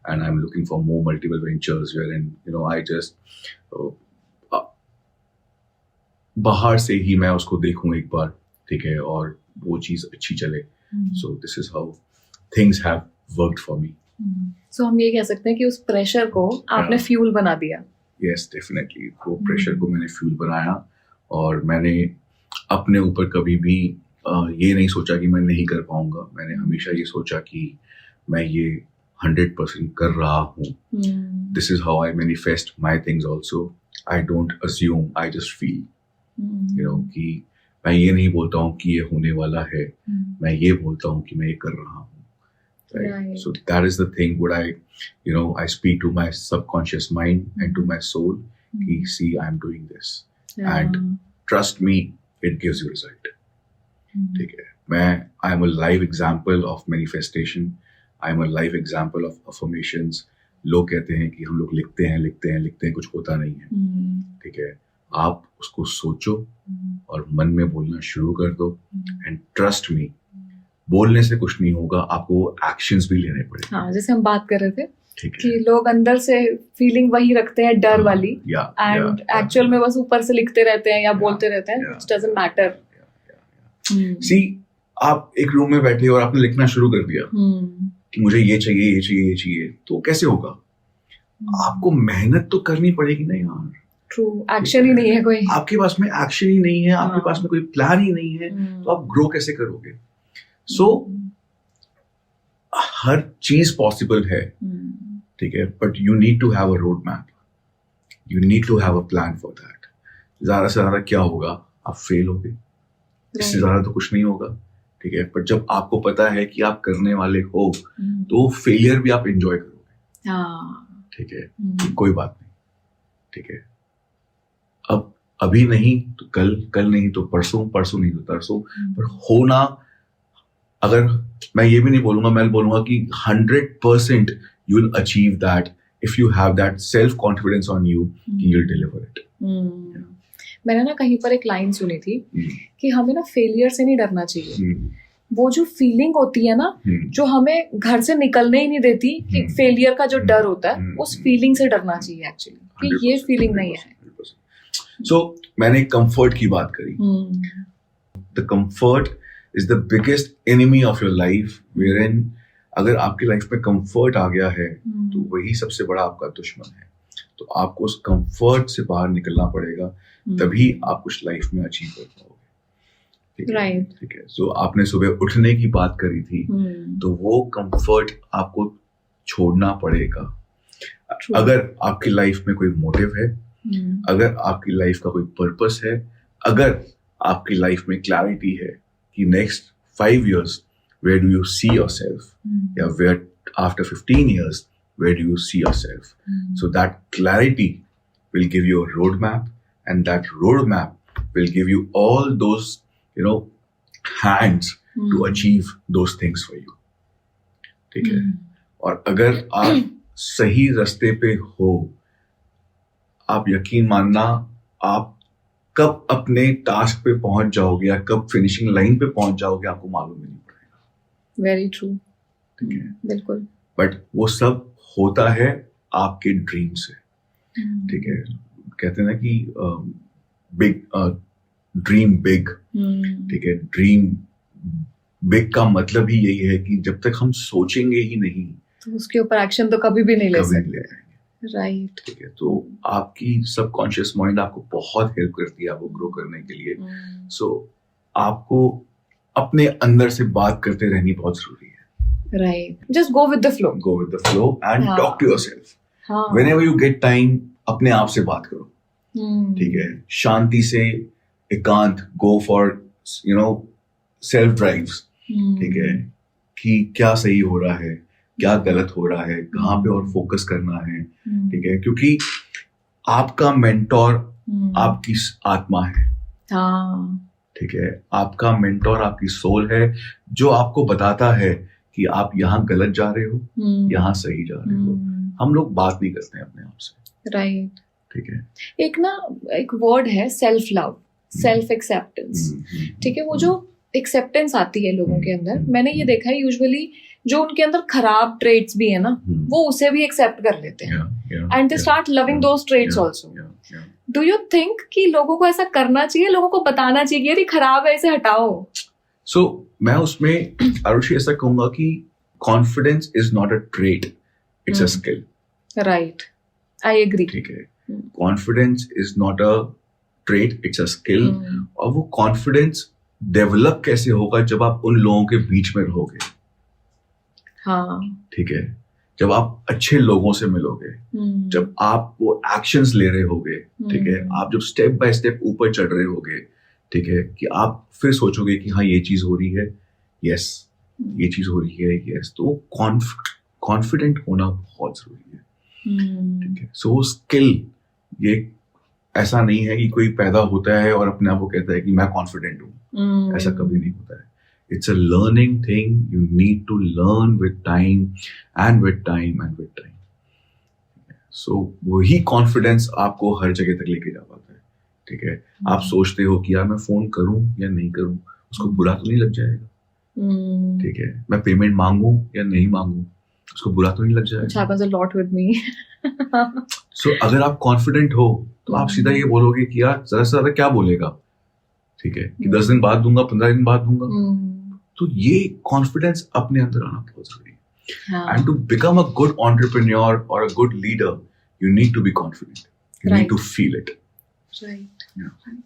and I'm looking for more multiple ventures wherein I just बाहर से ही मैं उसको देखूं एक बार, ठीक है, और वो चीज अच्छी चले. So this is how things have worked for me. So हम ये कह सकते हैं कि उस प्रेशर को आपने फ्यूल बना दिया. Yes, definitely. वो प्रेशर को मैंने फ्यूल बनाया, और मैंने अपने ऊपर कभी भी ये नहीं सोचा कि मैं नहीं कर पाऊंगा. मैंने हमेशा ये सोचा कि मैं ये 100% कर रहा हूँ. This is how I manifest my things also. I don't assume, I just feel. कि मैं ये नहीं बोलता हूँ कि ये होने वाला है, मैं ये बोलता हूँ कि मैं ये कर रहा हूँ. Right. So that is the thing what I speak to my subconscious mind and to my soul. See, I'm doing this, and trust me, it gives you result. ठीक है, I am a live example of manifestation. I am a live example of affirmations. लोग कहते हैं कि हम लोग लिखते हैं, कुछ होता नहीं है. ठीक है, आप उसको सोचो और मन में बोलना शुरू कर दो, एंड ट्रस्ट मी, बोलने से कुछ नहीं होगा, आपको एक्शंस भी लेने पड़ेंगे. हाँ, जैसे हम बात कर रहे थे कि लोग अंदर से फीलिंग वही रखते हैं, डर वाली, एंड एक्चुअल में बस ऊपर से लिखते रहते हैं या बोलते रहते हैं. It doesn't matter. सी, आप एक रूम में बैठे और आपने लिखना शुरू कर दिया कि मुझे ये चाहिए, ये चाहिए, ये चाहिए, तो कैसे होगा? आपको मेहनत तो करनी पड़ेगी ना यार. ट्रू, एक्शन ही नहीं है कोई. आपके पास में एक्शन ही नहीं है, आपके पास में कोई प्लान ही नहीं है, तो आप ग्रो कैसे करोगे? सो हर चीज पॉसिबल है, ठीक है, but you need to have a road map, you need to have a plan for that. ज्यादा से ज्यादा क्या होगा? आप फेल होगे, इससे ज्यादा तो कुछ नहीं होगा, ठीक है. बट जब आपको पता है कि आप करने वाले हो, तो फेलियर भी आप एंजॉय करोगे. ठीक है, कोई बात नहीं, ठीक है. अब अभी नहीं तो कल नहीं तो परसों नहीं तो तरसों, पर होना, अगर मैं ये भी नहीं बोलूंगा, मैं बोलूंगा कि 100% you will achieve that if you have that self confidence on you कि you'll deliver it. मैंने ना कहीं पर एक लाइन सुनी थी कि हमें ना फेलियर से नहीं डरना चाहिए. वो जो फीलिंग होती है ना, जो हमें घर से निकलने ही नहीं देती, कि फेलियर का जो डर होता है, उस फीलिंग से डरना चाहिए एक्चुअली, कि ये फीलिंग नहीं है. So मैंने कंफर्ट की बात करी. The comfort is the biggest enemy of your life, wherein अगर आपकी लाइफ में कंफर्ट आ गया है, तो वही सबसे बड़ा आपका दुश्मन है. तो आपको उस कंफर्ट से बाहर निकलना पड़ेगा, तभी आप कुछ लाइफ में अचीव कर पाओगे. राइट, ठीक है. सो आपने सुबह उठने की बात करी थी, तो वो कंफर्ट आपको छोड़ना पड़ेगा. अगर आपकी लाइफ में कोई मोटिव है, अगर आपकी लाइफ का कोई पर्पस है, अगर आपकी लाइफ में क्लैरिटी है कि next 5 years where do you see yourself, where after 15 years where do you see yourself. So that clarity will give you a roadmap, and that roadmap will give you all those hands to achieve those things for you. ठीक है. और अगर आप सही रास्ते पे हो, आप यकीन मानना, आप कब अपने टास्क पे पहुंच जाओगे या कब फिनिशिंग लाइन पे पहुंच जाओगे आपको मालूम ही नहीं पड़ेगा. Very true. ठीक है, बिल्कुल. बट वो सब होता है आपके ड्रीम से. ठीक है, कहते हैं ना कि बिग ड्रीम बिग. ठीक है, ड्रीम बिग का मतलब ही यही है कि जब तक हम सोचेंगे ही नहीं तो उसके ऊपर एक्शन तो कभी भी नहीं ले कभी सकते. ले आएंगे. राइट. ठीक है, तो आपकी सबकॉन्शियस माइंड आपको बहुत हेल्प करती है आपको ग्रो करने के लिए. सो आपको अपने अंदर से बात करते रहनी बहुत जरूरी है. Right. Just go with the flow. Go with the flow and हाँ. Talk to yourself. हाँ. व्हेनेवर यू गेट टाइम अपने आप से बात करो. ठीक है, शांति से एकांत, गो फॉर सेल्फ ड्राइव्स. ठीक है, कि क्या सही हो रहा है, क्या गलत हो रहा है, कहाँ पे और फोकस करना है. ठीक है, क्योंकि आपका मेंटोर आपकी आत्मा है. हाँ. ठीक है, आपका मेंटोर आपकी सोल है जो आपको बताता है कि आप यहाँ गलत जा रहे हो, यहाँ सही जा रहे हो. हम लोग बात नहीं करते हैं अपने आप से. राइट. ठीक है, एक वर्ड है सेल्फ लव, सेल्फ एक्सेप्टेंस. ठीक है, वो जो एक्सेप्टेंस आती है लोगों के अंदर, मैंने ये देखा है यूजुअली जो उनके अंदर खराब ट्रेट्स भी है ना, वो उसे भी एक्सेप्ट कर लेते हैं and they start loving those traits also. Do you think कि लोगों को ऐसा करना चाहिए, लोगों को बताना चाहिए कि यार ये खराब है, इसे हटाओ? सो मैं उसमें आरुषि ऐसा कहूंगा कि confidence is not a trait, it's a skill. Right, I agree. ठीक है, confidence is not a trait, it's a skill. और वो कॉन्फिडेंस डेवलप कैसे होगा जब आप उन लोगों के बीच में रहोगे. हाँ. ठीक है, जब आप अच्छे लोगों से मिलोगे, जब आप वो एक्शंस ले रहे होगे. ठीक है, आप जब स्टेप बाय स्टेप ऊपर चढ़ रहे होगे. ठीक है, कि आप फिर सोचोगे कि हाँ ये चीज हो रही है, यस ये चीज हो रही है, यस. तो कॉन्फिडेंट होना बहुत जरूरी है. ठीक है, सो स्किल ये ऐसा नहीं है कि कोई पैदा होता है और अपने आप को कहता है कि मैं कॉन्फिडेंट हूँ. ऐसा कभी नहीं होता है. It's a learning thing. You need to learn with time and with time and with time. So वही confidence आपको हर जगह तक लेके जा पाता है. ठीक है, आप सोचते हो कि यार मैं फोन करूं या नहीं करूं, उसको बुरा तो नहीं लग जाएगा. ठीक है, मैं पेमेंट मांगू या नहीं मांगू, उसको बुरा तो नहीं लग जाएगा. Which happens a lot with me. So अगर आप confident हो तो आप सीधा ये बोलोगे कि यार ज्यादा से ज्यादा क्या बोलेगा. ठीक है, कि 10 दिन बाद दूंगा, 15 दिन बाद दूंगा. तो ये कॉन्फिडेंस अपने अंदर आना बहुत जरूरी है. And to become a good entrepreneur और a good leader, you need to be confident, you need to feel it. Right.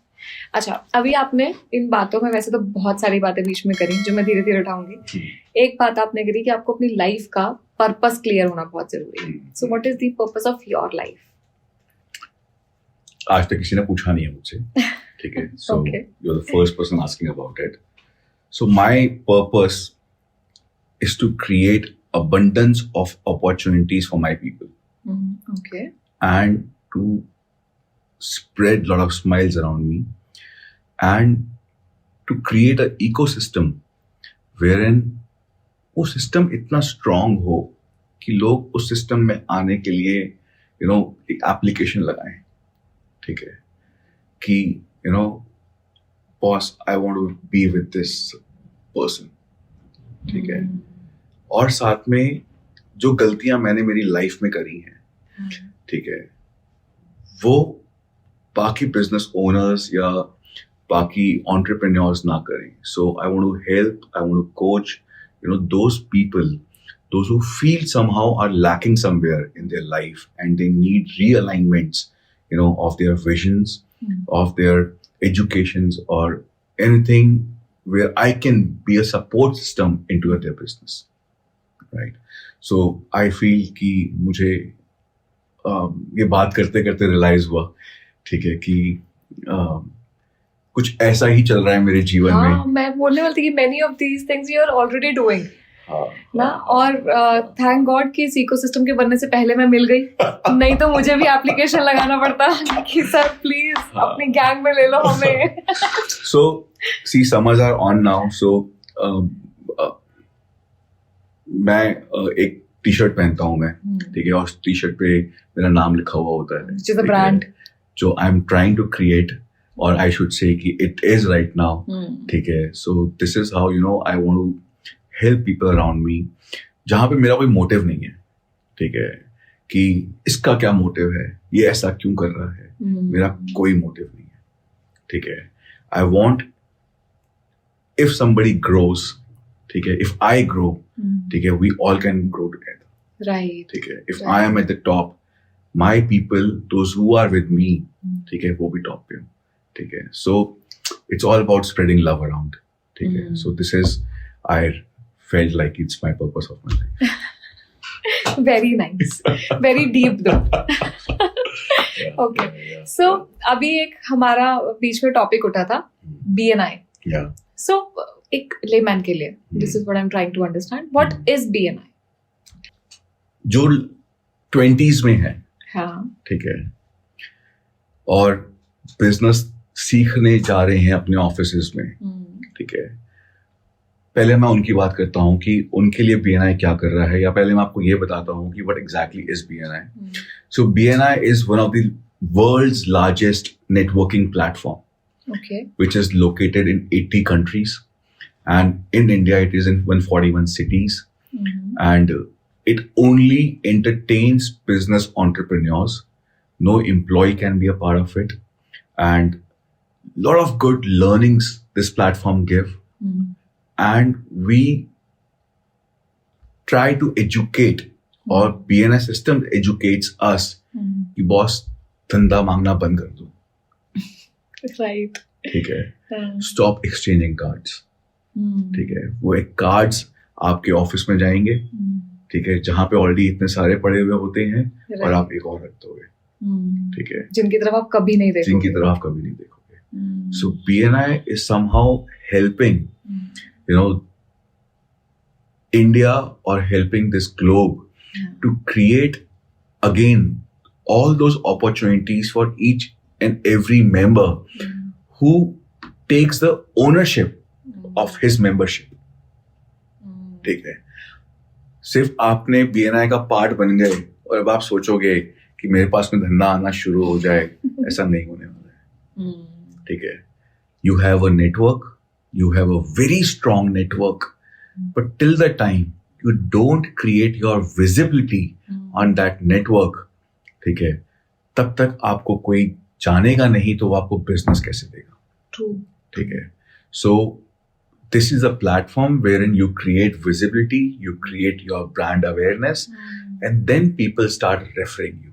अच्छा, अभी आपने इन बातों में वैसे तो बहुत सारी बातें बीच में करी जो मैं धीरे धीरे उठाऊंगी. एक बात आपने करी कि आपको अपनी लाइफ का पर्पस क्लियर होना बहुत जरूरी है. सो what is the purpose of your life? आज तक किसी ने पूछा नहीं है मुझसे. ठीक है, so you are the first person asking about it. So my purpose is to create abundance of opportunities for my people. Okay. And to spread a lot of smiles around me and to create an ecosystem wherein वो system इतना strong हो कि लोग उस system में आने के लिए एक application लगाएं. ठीक है, कि boss, I want to be with this person. ठीक है, और साथ में जो गलतियां मैंने मेरी लाइफ में करी हैं, ठीक है, वो बाकी बिजनेस ओनर्स या बाकी एंटरप्रेन्योर्स ना करें. So I want to help, I want to coach those people, those who feel somehow are lacking somewhere in their life and they need realignments of their visions, of their educations or anything where I can be a support system into their business, right? So I feel कि मुझे ये बात करते करते realise हुआ, ठीक है, कि कुछ ऐसा ही चल रहा है मेरे जीवन में. मैं बोलने वाली थी कि many of these things you are already doing. ना, और थैंक गॉड कि इस इकोसिस्टम के बनने से पहले मैं मिल गई, नहीं तो मुझे भी एप्लीकेशन लगाना पड़ता कि सर प्लीज अपनी गैंग में ले लो हमें. So see, summers are on now. So मैं एक टी शर्ट पहनता हूँ मैं, ठीक है, और टी शर्ट पे मेरा नाम लिखा हुआ होता है, which is a brand जो I am trying to create or I should say कि it is right now. ठीक है. So this is how I want to help people around me. जहाँ पे मेरा कोई मोटिव नहीं है, ठीक है, कि इसका क्या मोटिव है, ये ऐसा क्यों कर रहा है, मेरा कोई मोटिव नहीं है, ठीक है. I want if somebody grows, ठीक है, if I grow, ठीक है, we all can grow together. Right. ठीक है. If I am at the top, my people, those who are with me, ठीक है, वो भी top पे हो, ठीक है. So it's all about spreading love around, ठीक है. So this is, I felt like it's my purpose of my life. Very nice. Very deep though. Okay. So अभी एक हमारा बीच में टॉपिक उठा था BNI. Yeah. So एक लेमैन के लिए, this is what I'm trying to understand. What is BNI? जो 20s में है, हाँ. ठीक है, और बिजनेस सीखने जा रहे हैं अपने ऑफिसेज में, ठीक है. पहले मैं उनकी बात करता हूँ कि उनके लिए BNI क्या कर रहा है, या पहले मैं आपको ये बताता हूँ कि what exactly is BNI. So BNI is one of the world's largest networking platform, Okay. which is located in 80 countries, and in India it is in 141 cities, and it only entertains business entrepreneurs. No employee can be a part of it, and a lot of good learnings this platform give. And we try to educate, or BNI system educates us कि boss धंधा मांगना बंद कर दो, Right. ठीक है. Stop exchanging cards, ठीक है. वो एक कार्ड्स आपके ऑफिस में जाएंगे, ठीक है, जहाँ पे ऑलरेडी इतने सारे पड़े हुए होते हैं, और आप एक और रख दोगे, ठीक है, जिनकी तरफ आप कभी नहीं देखोगे. जिनकी तरफ आप कभी नहीं देखोगे. So BNI is somehow helping, India, or helping this globe to create again all those opportunities for each and every member who takes the ownership of his membership, ठीक है. सिर्फ आपने BNI का पार्ट बन गए और अब आप सोचोगे कि मेरे पास में धंधा आना शुरू हो जाए, ऐसा नहीं होने वाला है, ठीक है. You have a network, you have a very strong network, but till the time you don't create your visibility on that network, ठीक है, तब तक आपको कोई जानेगा नहीं, तो वो आपको बिजनेस कैसे देगा. True. ठीक है. So this is a platform wherein you create visibility, you create your brand awareness, and then people start referring you.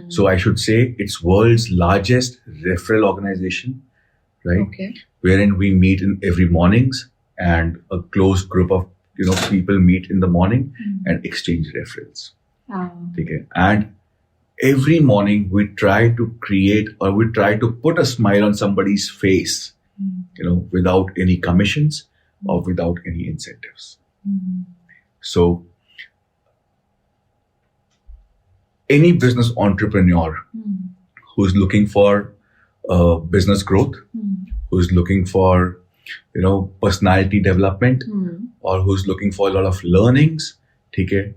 So I should say it's world's largest referral organization, right? Okay. Wherein we meet in every mornings, and a close group of people meet in the morning and exchange referrals. Okay. And every morning we try to create, or we try to put a smile on somebody's face, without any commissions or without any incentives. So any business entrepreneur who's looking for business growth, who's looking for personality development, or who's looking for a lot of learnings, okay,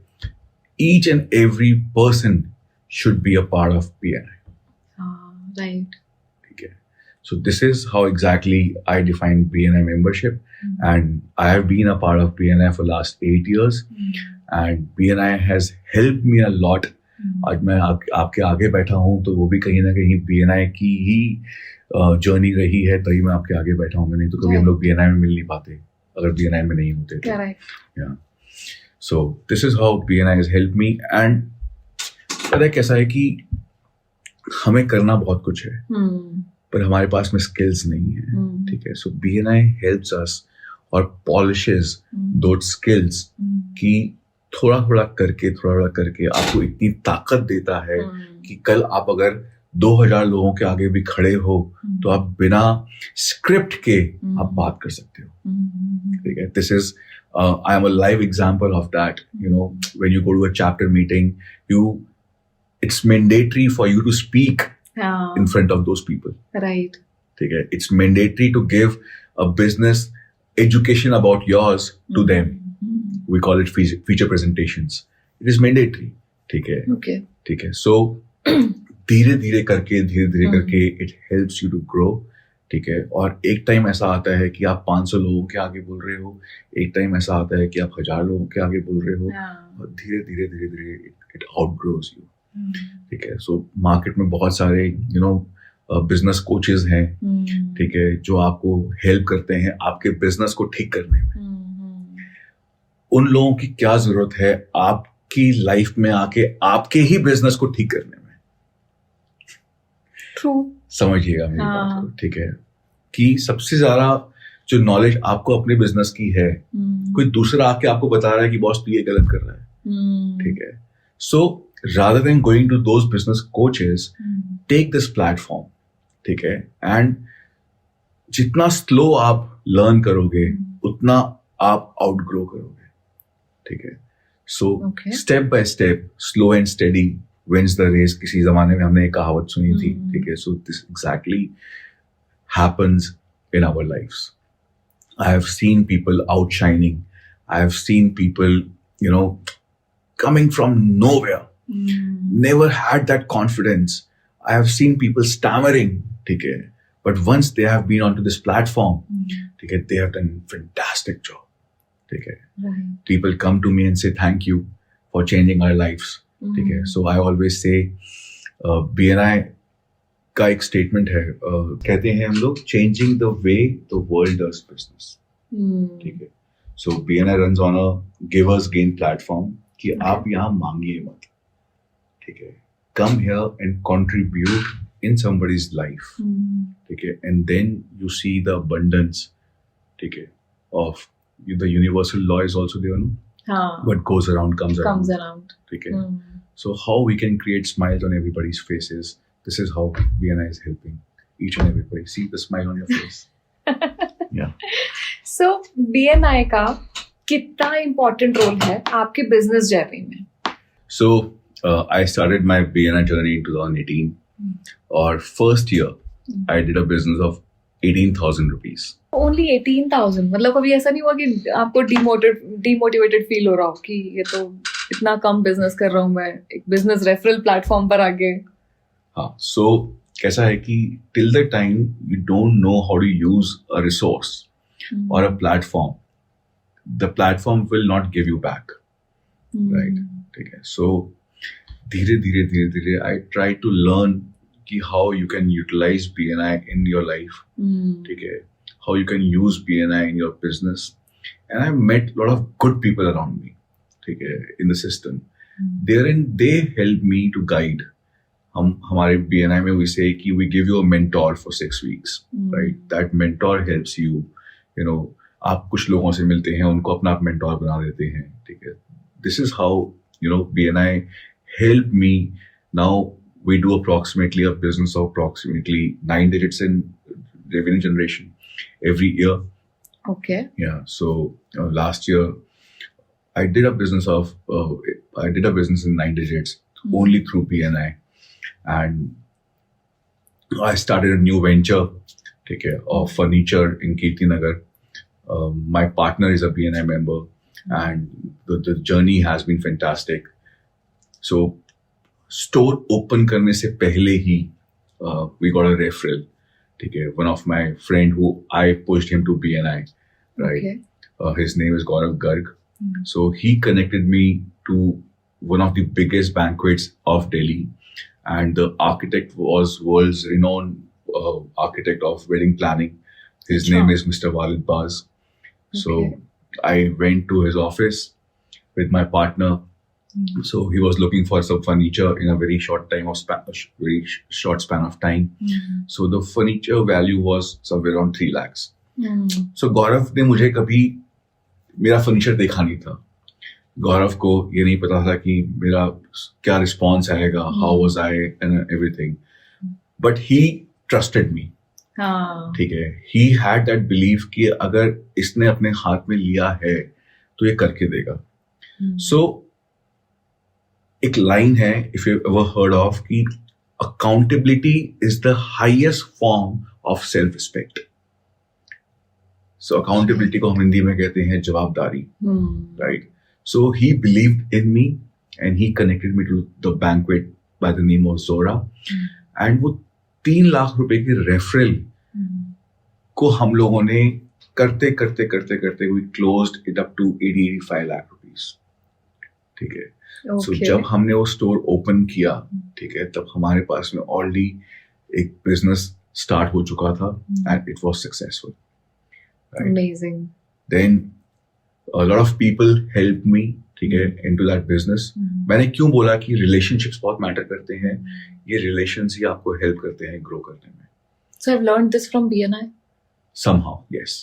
each and every person should be a part of BNI. Right. Okay. So this is how exactly I define BNI membership, and I have been a part of BNI for last 8 years, and BNI has helped me a lot. आज मैं आपके आगे बैठा हूँ तो वो भी कहीं ना कहीं BNI की ही जर्नी रही है, तभी मैं आपके आगे बैठा हूँ. नहीं तो कभी हम लोग BNI में मिल नहीं पाते अगर BNI में नहीं होते. Correct. Yeah. So this is how BNI has helped me, and पता है कैसा है कि हमें करना बहुत कुछ है, पर हमारे पास में स्किल्स नहीं है, ठीक है. So BNI helps us और polishes those skills कि थोड़ा थोड़ा करके आपको इतनी ताकत देता है कि कल आप अगर 2000 लोगों के आगे भी खड़े हो तो आप बिना स्क्रिप्ट के आप बात कर सकते हो, ठीक है. This is I am a live example of that. When you go to a chapter meeting, it's mandatory for you to speak in front of those people. Right. Okay. It's mandatory to give a business education about yours to them. We call it feature presentations. It is mandatory. Okay. Okay. So धीरे धीरे करके it helps you to grow. ठीक है, और एक time ऐसा आता है कि आप 500 लोगों के आगे बोल रहे हो, एक टाइम ऐसा आता है कि आप 1000 लोगों के आगे बोल रहे हो, और धीरे धीरे धीरे धीरे इट आउटग्रोज यू, ठीक है. सो मार्केट में बहुत सारे बिजनेस कोचेस हैं, ठीक है, जो आपको हेल्प करते हैं आपके बिजनेस को ठीक करने में. उन लोगों की क्या जरूरत है आपकी लाइफ में आके आपके ही बिजनेस को ठीक करने में. ट्रू. समझिएगा मेरी बात को, ठीक है, कि सबसे ज्यादा जो नॉलेज आपको अपने बिजनेस की है, कोई दूसरा आके आपको बता रहा है कि बॉस तू ये गलत कर रहा है, ठीक है. सो rather than going to those business coaches, take this platform, ठीक है, एंड जितना स्लो आप लर्न करोगे उतना आप आउटग्रो करोगे, ठीक है. So step by step, slow and steady wins the race. किसी जमाने में हमने एक कहावत सुनी थी, ठीक है. So this exactly happens in our lifes. I have seen people outshining. I have seen people, coming from nowhere. Never had that confidence. I have seen people stammering, okay? But once they have been onto this platform, okay, they have done a fantastic job. Okay? Right. People come to me and say thank you for changing our lives. Okay? So I always say, BNI का एक statement है, कहते हैं हम लोग, changing the way the world does business, ठीक है. So BNI runs on a givers gain platform कि आप यहाँ मांगिए मत, ठीक है. Come here and contribute in somebody's life, ठीक है, and then you see the abundance, ठीक है, of the universal law is also there, no, what goes around comes around, ठीक है. So how we can create smiles on everybody's faces. This is how BNI is helping each and everybody. See the smile on your face. Yeah. So BNI का कितना important role है आपके business journey में? So I started my BNI journey in 2018. और first year I did a business of 18,000 rupees. Only 18,000. मतलब कभी ऐसा नहीं हुआ कि आपको demotivated फील हो रहा हो कि ये तो इतना कम बिजनेस कर रहा हूँ मैं, एक बिजनेस रेफरल प्लेटफॉर्म पर आगे? हाँ, so कैसा है कि till the time you don't know how to use a resource or a platform, the platform will not give you back, right? ठीक है. So धीरे धीरे I try to learn कि how you can utilize BNI in your life, ठीक है, how you can use BNI in your business, and I met a lot of good people around me, ठीक है, in the system. Therein they helped me to guide. हमारे BNI में we say कि we give you a mentor for 6 weeks, right? That mentor helps you, आप कुछ लोगों से मिलते हैं, उनको अपना mentor बना देते हैं, ठीक है. This is how, BNI helped me. Now we do approximately a business of approximately 9 digits in revenue generation every year. Okay. Yeah. So last year I did a business in 9 digits only through BNI. And I started a new venture, okay, of furniture in Kirti Nagar. My partner is a BNI member, and the journey has been fantastic. So, store open करने से पहले ही we got a referral, okay. One of my friend who I pushed him to BNI, right? Okay. His name is Gaurav Garg. So he connected me to one of the biggest banquets of Delhi. And the architect was world's renowned architect of wedding planning. His name is Mr. Walid Baz. So I went to his office with my partner. So he was looking for some furniture in a very short span of time. So the furniture value was somewhere around 3 lakhs. So Gaurav ने मुझे कभी मेरा furniture देखा नहीं था. गौरव को ये नहीं पता था कि मेरा क्या रिस्पॉन्स आएगा, how was I and everything, but he trusted me, ठीक है. ही हैड दैट बिलीव कि अगर इसने अपने हाथ में लिया है तो ये करके देगा. सो एक लाइन है, if you ever heard of, कि accountability is the highest form of self respect. So accountability को हम हिंदी में कहते हैं जवाबदारी, right. So he believed in me and he connected me to the banquet by the name of Zora. And वो 3 लाख रुपए की रेफरल को हम लोगों ने करते we closed it up to 80-85 lakh rupees, ठीक है। सो जब हमने वो स्टोर ओपन किया, ठीक है, तब हमारे पास में ऑलरेडी एक बिजनेस स्टार्ट हो चुका था and it was successful, amazing. Then a lot of people helped me, ठीक है, into that business. मैंने क्यों बोला कि relationships बहुत मैटर करते हैं, ये relations ही आपको हेल्प करते हैं ग्रो करने में। So I've learned this from BNI? Somehow, yes.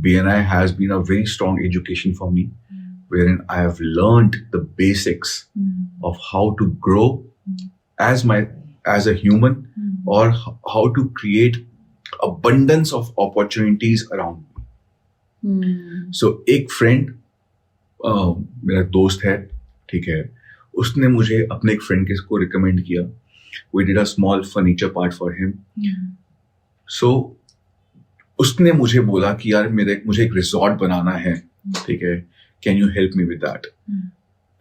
BNI has been a very strong education for me, wherein I have learned the basics of how to grow as a human, or how to create abundance of opportunities around me. So एक friend मेरा दोस्त है, ठीक है, उसने मुझे अपने एक फ्रेंड को रिकमेंड किया। We did a small furniture part for him. So उसने मुझे बोला कि यार मुझे एक रिजॉर्ट बनाना है, ठीक है, can you help me with that?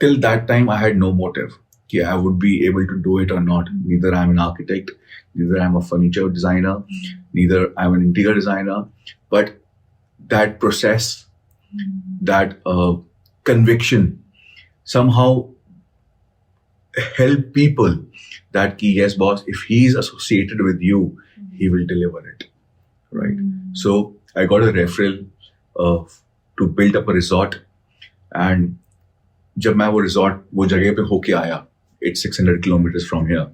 Till that time I had no motive कि I would be able to do it or not. Neither I'm an architect, neither I'm a furniture designer, neither I'm an interior designer, but that process, that conviction somehow help people that ki, yes boss, if he is associated with you, he will deliver it, right? So I got a referral to build up a resort, and जब मैं वो resort वो जगह पे होके आया, it's 600 kilometers from here,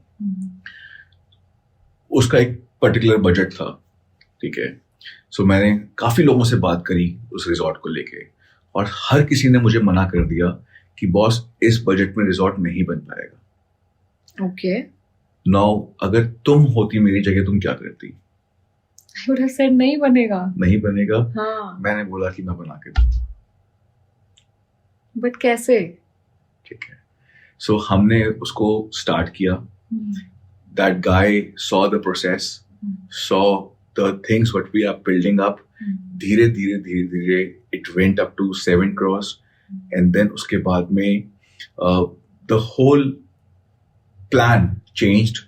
उसका एक particular budget था, ठीक है। सो मैंने काफी लोगों से बात करी उस रिजॉर्ट को लेके, और हर किसी ने मुझे मना कर दिया कि बॉस इस बजट में रिजॉर्ट नहीं बन पाएगा। ओके। नाउ अगर तुम होती मेरी जगह, तुम क्या करती? I would have said नहीं बनेगा। नहीं बनेगा? हाँ। मैंने बोला कि मैं बना के दूंगा। बट कैसे? ठीक है। सो हमने उसको स्टार्ट किया। That guy saw the process, saw the things what we are building up. धीरे धीरे it went up to 7 crores, and then उसके बाद में the whole plan changed,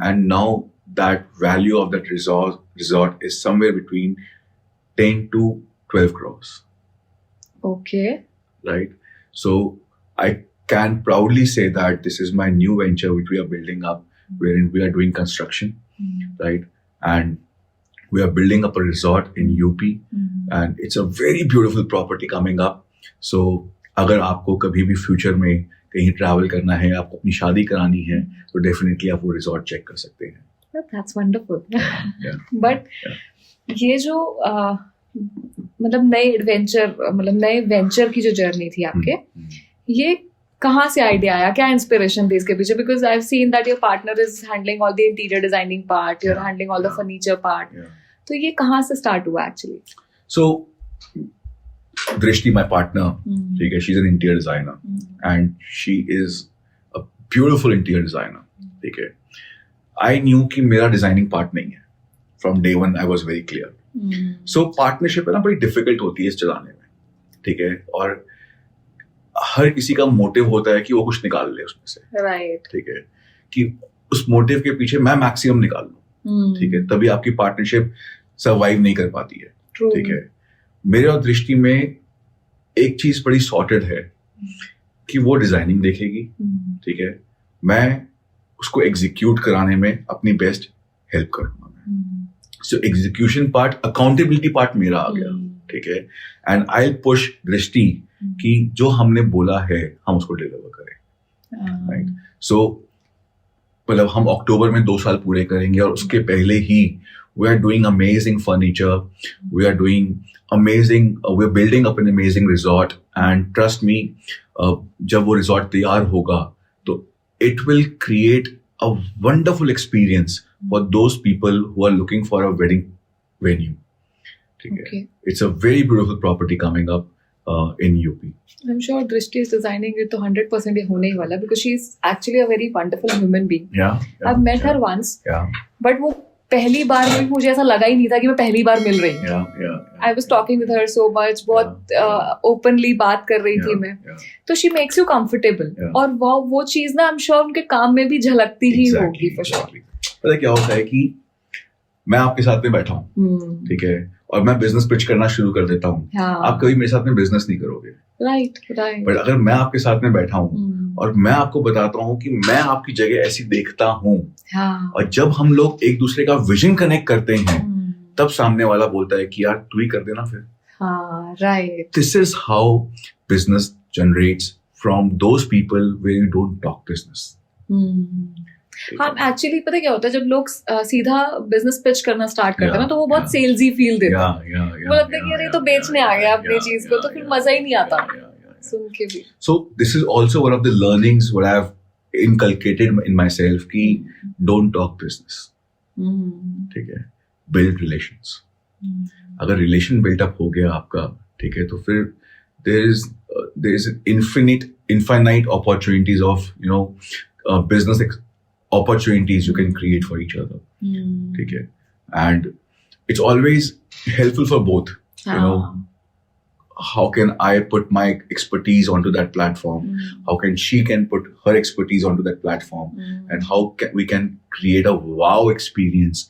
and now that value of that resort is somewhere between 10 to 12 crores. Okay. Right. So I can proudly say that this is my new venture which we are building up, wherein we are doing construction, right? And we are building up a resort in UP, and it's a very beautiful property coming up. So अगर आपको कभी भी future में कहीं travel करना है, आपको अपनी शादी करानी है, तो डेफिनेटली आप वो रिजॉर्ट चेक कर सकते हैं। That's wonderful. But ये जो मतलब नए वेंचर की जो जर्नी थी आपके, ये कहाँ से आइडिया आया? क्या इंस्पिरेशन थी इसके पीछे? Because I have seen that your partner is handling all the interior designing part, you're handling all the furniture part, तो ये कहाँ से स्टार्ट हुआ actually? So Drishti, my partner, ठीक है, she's an interior designer, and she is a beautiful interior designer, ठीक है। I knew कि मेरा डिजाइनिंग पार्ट नहीं है, from day one I was very clear. So partnership है ना, बड़ी डिफिकल्ट होती है इस चलाने में, ठीक है, और हर किसी का मोटिव होता है कि वो कुछ निकाल ले उसमें से, राइट, ठीक है, कि उस मोटिव के पीछे मैं मैक्सिमम निकाल लूं, ठीक है, तभी आपकी पार्टनरशिप सर्वाइव नहीं कर पाती है, ठीक है। मेरे और दृष्टि में एक चीज बड़ी सॉर्टेड है कि वो डिजाइनिंग देखेगी, ठीक है, मैं उसको एग्जीक्यूट कराने में अपनी बेस्ट हेल्प करूंगा मैं। So execution part, accountability part मेरा आ गया, ठीक है, एंड आई पुश दृष्टि कि जो हमने बोला है हम उसको डिलीवर करें, राइट। सो मतलब हम अक्टूबर में 2 साल पूरे करेंगे, और उसके पहले ही we are doing amazing furniture, we are building up an amazing resort, and trust me, जब वो resort तैयार होगा तो it will create a wonderful experience for those people who are looking for a wedding venue, ठीक है। It's a very beautiful property coming up in UP. I'm sure Drishti is designing it, तो 100% ये होने ही वाला, because she is actually a very wonderful human being. Yeah. I've met her once. Yeah. But वो पहली बार में मुझे ऐसा लगा ही नहीं था कि मैं पहली बार मिल रही हूँ। I was talking with her so much, बहुत openly बात कर रही थी मैं, तो she makes you comfortable, और वो चीज ना I'm sure उनके काम में भी झलकती ही होगी for sure। पता क्या होता है कि मैं आपके साथ में बैठा हूँ, ठीक है, और मैं बिजनेस पिच करना शुरू कर देता हूँ, आप कभी मेरे साथ में बिजनेस नहीं करोगे, राइट राइट। बट अगर मैं आपके साथ में बैठा हूँ और मैं आपको बताता हूँ कि मैं आपकी जगह ऐसी देखता हूँ, और जब हम लोग एक दूसरे का विजन कनेक्ट करते हैं तब सामने वाला बोलता है कि यार तू ही कर देना फिर। Right. This is how business generates from those people where you don't talk business. हाँ, एक्चुअली पता क्या होता है, जब लोग सीधा बिजनेस पिच करना स्टार्ट करते हैं ना, तो वो बहुत सेल्सी फील देता है, वो लगता है कि अरे तो बेचने आ गया अपनी चीज को, तो फिर मजा ही नहीं आता सुन के भी। So this is also one of the learnings what I have inculcated in myself कि don't talk business, ठीक है, build relations। अगर relation built up हो गया आपका, ठीक है, तो फिर there is infinite opportunities of business opportunities you can create for each other, ठीक है, and it's always helpful for both, you know, how can I put my expertise onto that platform, how can she can put her expertise onto that platform, and how we can create a wow experience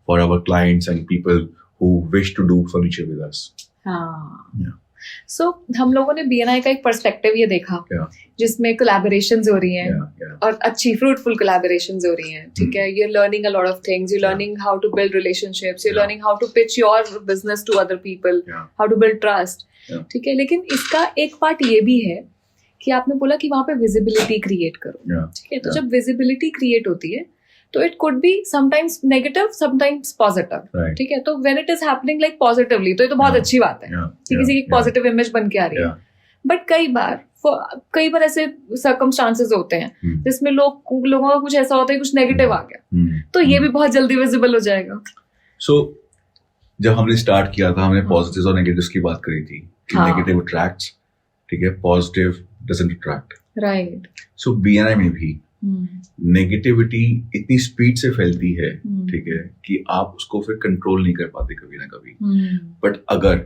for our clients and people who wish to do furniture with us. So, हम लोगों ने BNI का एक perspective ये देखा जिसमें collaborations हो रही हैं और अच्छी फ्रूटफुल कोलैबोरेशंस हो रही हैं, ठीक है, you're learning a lot of things, you're learning how to build relationships, you're learning how to pitch your business to other people, how to build trust, ठीक है, लेकिन इसका एक पार्ट ये भी है कि आपने बोला कि वहाँ पे विजिबिलिटी क्रिएट करो, ठीक है, तो जब विजिबिलिटी क्रिएट होती है तो it could be sometimes negative sometimes positive, ठीक है, तो when it is happening like positively तो ये तो बहुत अच्छी बात है कि किसी की पॉजिटिव इमेज बन के आ रही है, बट कई बार ऐसे सर्कमस्टांसेस होते हैं जिसमें लोगों का कुछ ऐसा होता है, कुछ नेगेटिव आ गया, तो ये भी बहुत जल्दी विजिबल हो जाएगा। सो जब हमने स्टार्ट किया था हमने पॉजिटिव्स और नेगेटिव्स की बात करी थी कि नेगेटिव अट्रैक्ट्स, ठीक है, positive doesn't attract, right. So BNI में भी नेगेटिविटी इतनी स्पीड से फैलती है, ठीक है, कि आप उसको फिर कंट्रोल नहीं कर पाते कभी ना कभी, बट अगर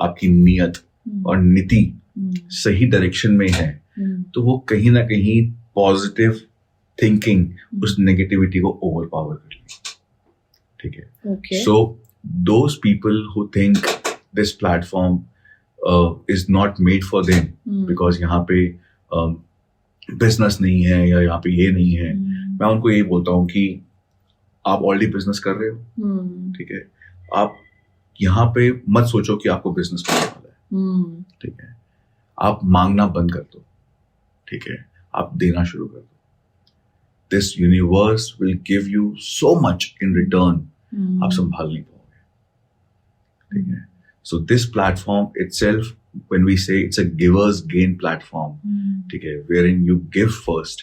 आपकी नियत और नीति सही डायरेक्शन में है तो वो कहीं ना कहीं पॉजिटिव थिंकिंग उस नेगेटिविटी को ओवरपावर कर लेगी, ठीक है। So those people who think this platform is not made for them because यहाँ पे बिजनेस नहीं है या यहाँ पे ये नहीं है, मैं उनको यही बोलता हूँ कि आप ऑलरेडी बिजनेस कर रहे हो, ठीक है, आप यहाँ पे मत सोचो कि आपको बिजनेस करने वाला है, ठीक है, आप मांगना बंद कर दो, ठीक है, आप देना शुरू कर दो, this universe will give you so much in return, आप संभाल नहीं पाओगे, ठीक है। So this platform itself when we say it's a giver's gain platform, ठीक है, wherein you give first,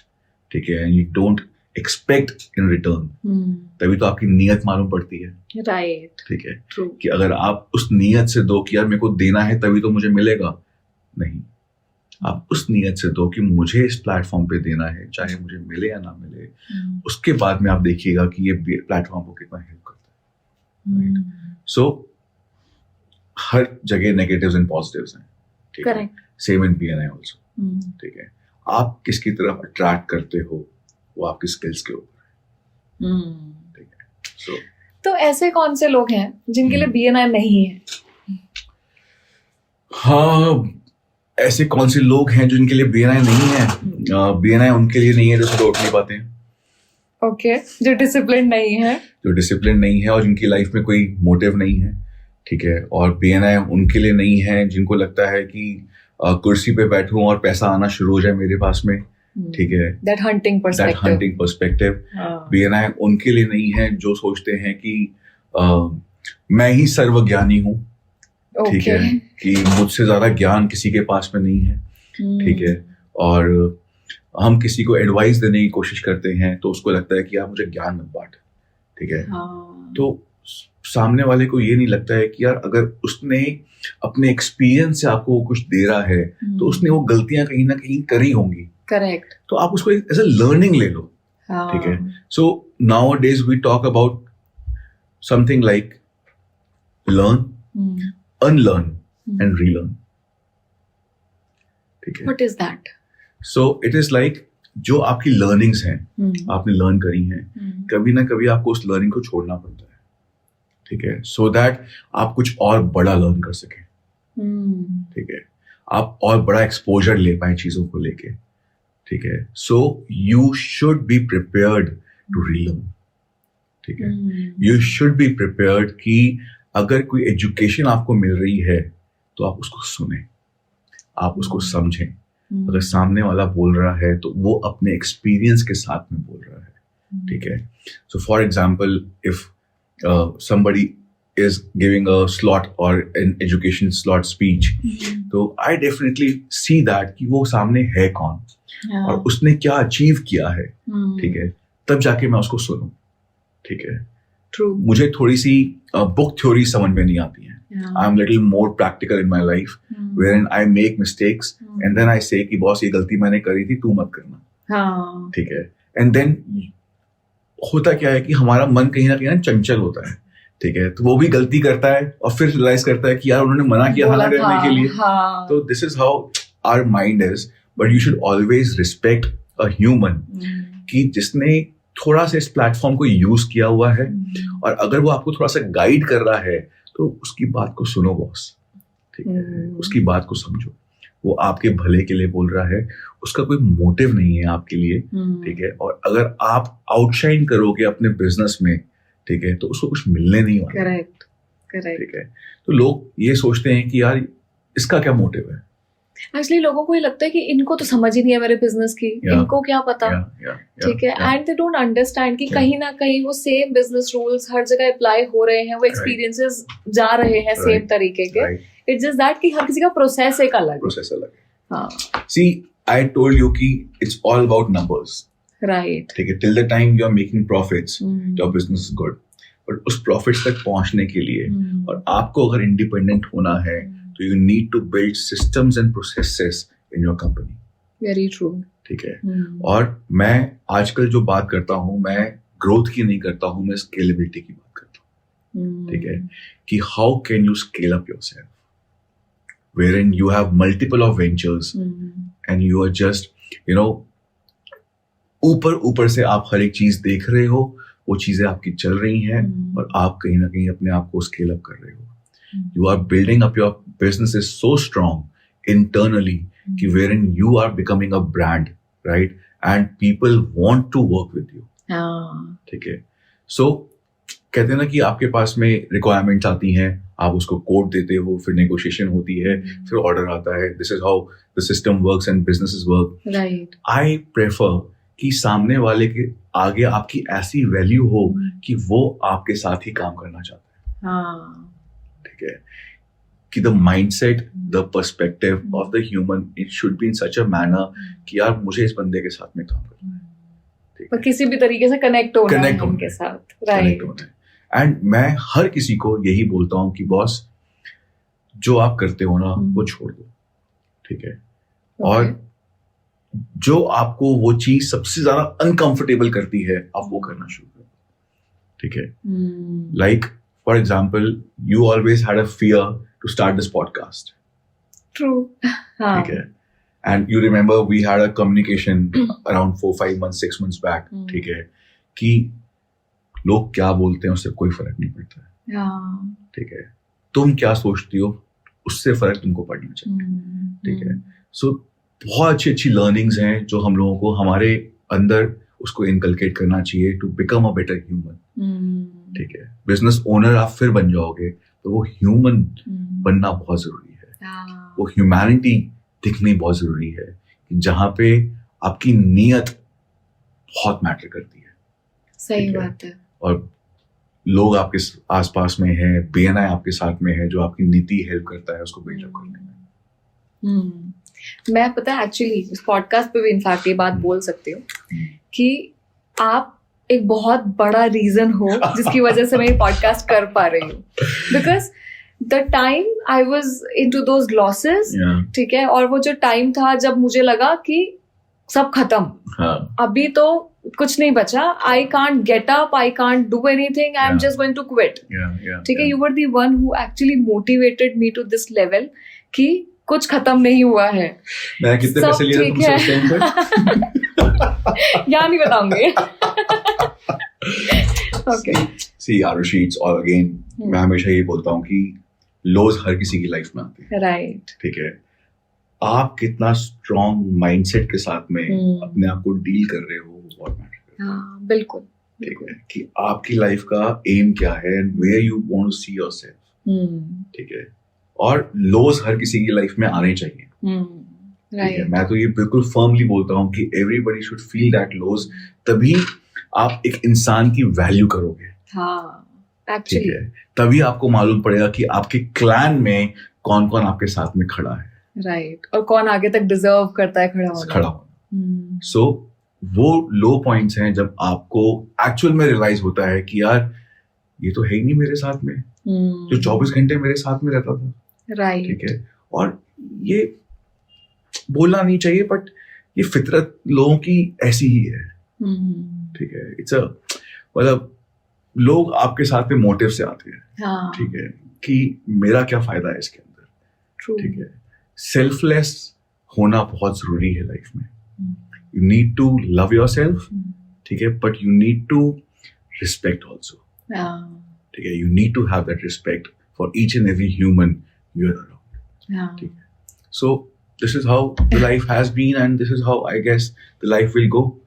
ठीक है, and you don't expect in return, तभी तो आपकी नियत मालूम पड़ती है, राइट, ठीक है, कि अगर आप उस नियत से दो कि यार मेरे को देना है तभी तो मुझे मिलेगा, नहीं, आप उस नियत से दो कि मुझे इस प्लेटफॉर्म पे देना है चाहे मुझे मिले या ना मिले, उसके बाद में आप देखिएगा कि ये प्लेटफॉर्म को कितना हेल्प करता है, राइट। सो हर जगह नेगेटिव्स एंड पॉजिटिव्स हैं, ठीक है, सेम इन BNI आल्सो, ठीक है, आप किसकी तरफ अट्रैक्ट करते हो वो आपकी स्किल्स के ऊपर है, ठीक है। तो ऐसे कौन से लोग हैं जिनके लिए BNI नहीं है? हाँ, ऐसे कौन से लोग हैं जो इनके लिए BNI नहीं है? BNI उनके लिए नहीं है जो सुबह उठ नहीं पाते हैं, ओके, जो डिसिप्लिन नहीं है और जिनकी लाइफ में कोई मोटिव नहीं है, ठीक है, और BNI उनके लिए नहीं है जिनको लगता है कि कुर्सी पे बैठूं और पैसा आना शुरू हो जाए मेरे पास में, ठीक है, दैट हंटिंग पर्सपेक्टिव। BNI उनके लिए नहीं है जो सोचते हैं कि मैं ही सर्वज्ञानी हूँ, ठीक है, कि मुझसे ज्यादा ज्ञान किसी के पास में नहीं है, ठीक है, और हम किसी को एडवाइस देने की कोशिश करते हैं तो उसको लगता है कि यार मुझे ज्ञान मत बांट, ठीक है, तो सामने वाले को ये नहीं लगता है कि यार अगर उसने अपने एक्सपीरियंस से आपको कुछ दे रहा है तो उसने वो गलतियां कहीं ना कहीं करी होंगी, करेक्ट, तो आप उसको एज अ लर्निंग ले लो, ठीक है। So nowadays we talk about something like learn, unlearn and relearn, ठीक है। What is that? So it is like जो आपकी लर्निंग्स हैं, आपने लर्न करी हैं, कभी ना कभी आपको उस लर्निंग को छोड़ना पड़ता है, ठीक है, सो दैट आप कुछ और बड़ा लर्न कर सकें, ठीक है, आप और बड़ा एक्सपोजर ले पाए चीजों को लेके, ठीक है. So you should be prepared to relearn, ठीक है. यू शुड बी प्रिपेयर्ड कि अगर कोई एजुकेशन आपको मिल रही है तो आप उसको सुने, आप उसको समझें. अगर सामने वाला बोल रहा है तो वो अपने एक्सपीरियंस के साथ में बोल रहा है, ठीक है. So for example, if somebody is giving a slot or an education slot speech, तो I definitely see that कि वो सामने है कौन और उसने क्या अचीव किया है, ठीक है, तब जाके मैं उसको सुनूं, ठीक है. True. मुझे थोड़ी सी बुक थ्योरी समझ में नहीं आती है. I am little more practical in my life, wherein I make mistakes and then I say कि बॉस ये गलती मैंने करी थी, तू मत करना, ठीक है. And then होता क्या है कि हमारा मन कहीं ना चंचल होता है, ठीक है, तो वो भी गलती करता है और फिर रियलाइज करता है कि यार उन्होंने मना किया था ना करने के लिए. तो this is how our mind is. But you should always respect a human कि जिसने थोड़ा सा इस प्लेटफॉर्म को यूज किया हुआ है, और अगर वो आपको थोड़ा सा गाइड कर रहा है तो उसकी बात को सुनो बॉस, ठीक है, उसकी बात को समझो. वो आपके भले के लिए बोल रहा है, उसका कोई मोटिव नहीं है आपके लिए, ठीक है. और अगर आप आउटशाइन करोगे अपने बिजनेस में, ठीक है, तो उसको कुछ मिलने नहीं वाला. करेक्ट. ठीक है. तो लोग ये सोचते हैं कि यार इसका क्या मोटिव है. एक्चुअली लोगों को ये लगता है कि इनको तो समझ ही नहीं है मेरे बिजनेस की, इनको क्या पता, ठीक है. एंड दे डोंट अंडरस्टैंड कि कहीं ना कहीं वो सेम बिजनेस रूल्स हर जगह अप्लाई हो रहे हैं, वो एक्सपीरियंसेस जा रहे हैं सेम तरीके के. इट्स जस्ट दैट कि हर किसी का प्रोसेस एक अलग है. हाँ. सी, I told you कि it's all about numbers. Right. ठीक है. Till the time you are making profits, your business is good. But उस profits तक पहुंचने के लिए और आपको अगर independent होना है, तो you need to build systems and processes in your company. Very true. ठीक है. और मैं आजकल जो बात करता हूँ, मैं growth की नहीं करता हूँ, मैं scalability की बात करता हूँ, ठीक है, कि how can you scale up yourself, wherein you have multiple of ventures and you are just, you know, ऊपर से आप हर एक चीज देख रहे हो, वो चीजें आपकी चल रही हैं और आप कहीं ना कहीं अपने आप को स्केल अप कर रहे हो. You are building up your business is so strong internally कि wherein you are becoming a brand, right? And people want to work with you. ठीक है. So कहते हैं ना कि आपके पास में रिक्वायरमेंट्स आती हैं, आप उसको कोड देते हो, फिर नेगोशिएशन होती है, फिर ऑर्डर आता है. This is how the system works and businesses work. Right. I prefer कि सामने वाले के आगे आपकी ऐसी वैल्यू हो कि वो आपके साथ ही काम करना चाहता है, ठीक है, कि the mindset, the perspective of the human, it should be in such a manner कि यार मुझे इस बंदे के साथ में काम करना है, पर किसी भी तरीके से कनेक्ट होना है उनके साथ. राइट. एंड मैं हर किसी को यही बोलता हूँ कि बॉस, जो आप करते हो ना वो छोड़ दो, ठीक है, और जो आपको वो चीज सबसे ज्यादा अनकंफर्टेबल करती है, आप वो करना शुरू करो, ठीक है. Like for example, you always had a fear to start this podcast. True. ठीक है. And you remember we had a communication around 4-5 months 6 months back, ठीक है, कि लोग क्या बोलते हैं उससे कोई फर्क नहीं पड़ता है, ठीक है. तुम क्या सोचती हो उससे फर्क तुमको पड़ना चाहिए, ठीक है. सो बहुत अच्छी लर्निंग्स हैं जो हम लोगों को हमारे अंदर उसको इनकलकेट करना चाहिए to become a better human, ठीक है. बिजनेस ओनर आप फिर बन जाओगे, तो वो ह्यूमन बनना बहुत जरूरी है. वो ह्यूमैनिटी दिखनी बहुत जरूरी है, जहां पे आपकी नीयत बहुत मैटर करती है. सही बात है. और लोग आपके आसपास में है, BNI आपके साथ में है, जो आपकी नीति हेल्प करता है उसको बिल्डअप करने में. मैं पता है एक्चुअली इस पॉडकास्ट पे भी इनफैक्ट ये बात बोल सकती हूँ कि आप एक बहुत बड़ा रीजन हो जिसकी वजह से मैं ये पॉडकास्ट कर पा रही हूँ. Because the time I was into those losses, ठीक है, और वो जो टाइम था जब मुझे लगा कि सब खत्म, अभी तो कुछ नहीं बचा, I can't get up, I can't do anything, I am just going to quit, ठीक है. You were the one who actually motivated me to this level कि कुछ खत्म नहीं हुआ है. मैं कितने पैसे लिए तुमसे उस टाइम पे? यहाँ नहीं बताऊंगी. Okay. See Arushi, it's all again, मैं हमेशा ये बोलता हूँ कि लोज हर किसी की लाइफ में आते हैं, राइट। ठीक है। आप कितना स्ट्रॉन्ग माइंडसेट के साथ में अपने आप को डील कर रहे हो, वो बहुत मैटर करता है। हाँ, बिल्कुल। ठीक है कि आपकी लाइफ का एम क्या है and where you want to see yourself, ठीक है। और लोज हर किसी की लाइफ में आने चाहिए, ठीक है। राइट। मैं तो ये बिल्कुल फर्मली बोलता हूँ कि एवरीबॉडी शुड फील दैट लोज, तभी आप एक इंसान की वैल्यू करोगे, हाँ, ठीक एक्चुअली। है। तभी आपको मालूम पड़ेगा कि आपके क्लैन में कौन कौन आपके साथ में खड़ा है, राइट। और कौन आगे तक डिजर्व करता है खड़ा होना। सो वो लो पॉइंट्स हैं जब आपको एक्चुअल में रियलाइज होता है कि यार ये तो है ही नहीं मेरे साथ में, जो 24 घंटे मेरे साथ में रहता था, राइट। ठीक है। और ये बोलना नहीं चाहिए बट ये फितरत लोगों की ऐसी ही है, ठीक है। इट्स अ मतलब लोग आपके साथ में मोटिव से आते हैं, हाँ, ठीक है, कि मेरा क्या फायदा है इसके अंदर, ट्रू। ठीक है। सेल्फलेस होना बहुत जरूरी है लाइफ में। You need to love yourself, ठीक है, but you need to respect also, हाँ, ठीक है। You need to have that respect for each and every human you are around, हाँ। ठीक है। So this is how the life has been and this is how I guess the life will go.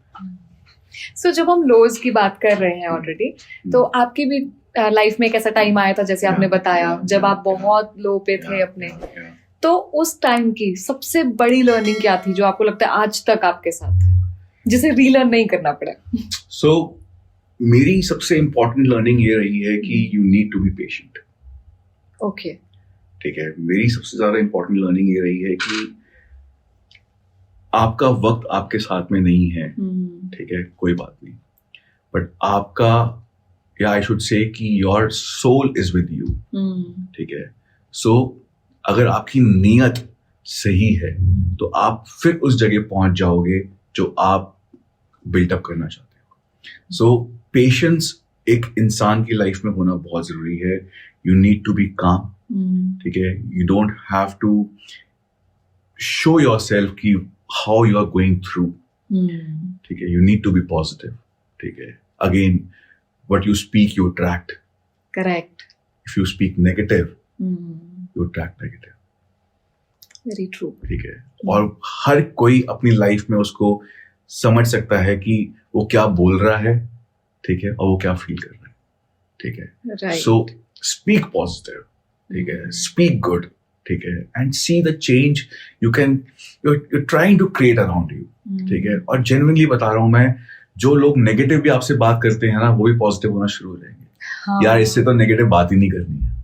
So जब हम लोज की बात कर रहे हैं ऑलरेडी, तो आपकी भी लाइफ में एक ऐसा टाइम आया था, जैसे आपने बताया, जब आप बहुत लो पे थे अपने, तो उस टाइम की सबसे बड़ी लर्निंग क्या थी जो आपको लगता है आज तक आपके साथ है, जिसे रीलर्न नहीं करना पड़ा? सो मेरी सबसे इंपॉर्टेंट लर्निंग ये रही है कि you need to be patient, okay. ठीक है। मेरी सबसे ज्यादा इंपॉर्टेंट लर्निंग ये रही है कि आपका वक्त आपके साथ में नहीं है, ठीक है, कोई बात नहीं, बट आपका, या आई शुड से कि your soul is with you, ठीक है। सो अगर आपकी नीयत सही है तो आप फिर उस जगह पहुंच जाओगे जो आप बिल्टअप करना चाहते हो। सो पेशेंस एक इंसान की लाइफ में होना बहुत जरूरी है। You need to B calm, ठीक है। You don't have to show yourself कि how you are going through, ठीक है। You need to be positive, ठीक है। Again, what you speak you attract. Correct. If you speak negative, you attract negative. Very true. ठीक है। और हर कोई अपनी लाइफ में उसको समझ सकता है कि वो क्या बोल रहा है, ठीक है, और वो क्या फील कर रहा है, ठीक है। राइट। सो स्पीक पॉजिटिव, ठीक है, स्पीक गुड, ठीक है, and see the change you can, you're trying to create around you, ठीक है। और जेन्युइनली बता रहा हूं मैं, जो लोग नेगेटिव भी आपसे बात करते हैं ना, वो भी पॉजिटिव होना शुरू हो जाएंगे। हाँ, यार इससे तो नेगेटिव बात ही नहीं करनी है,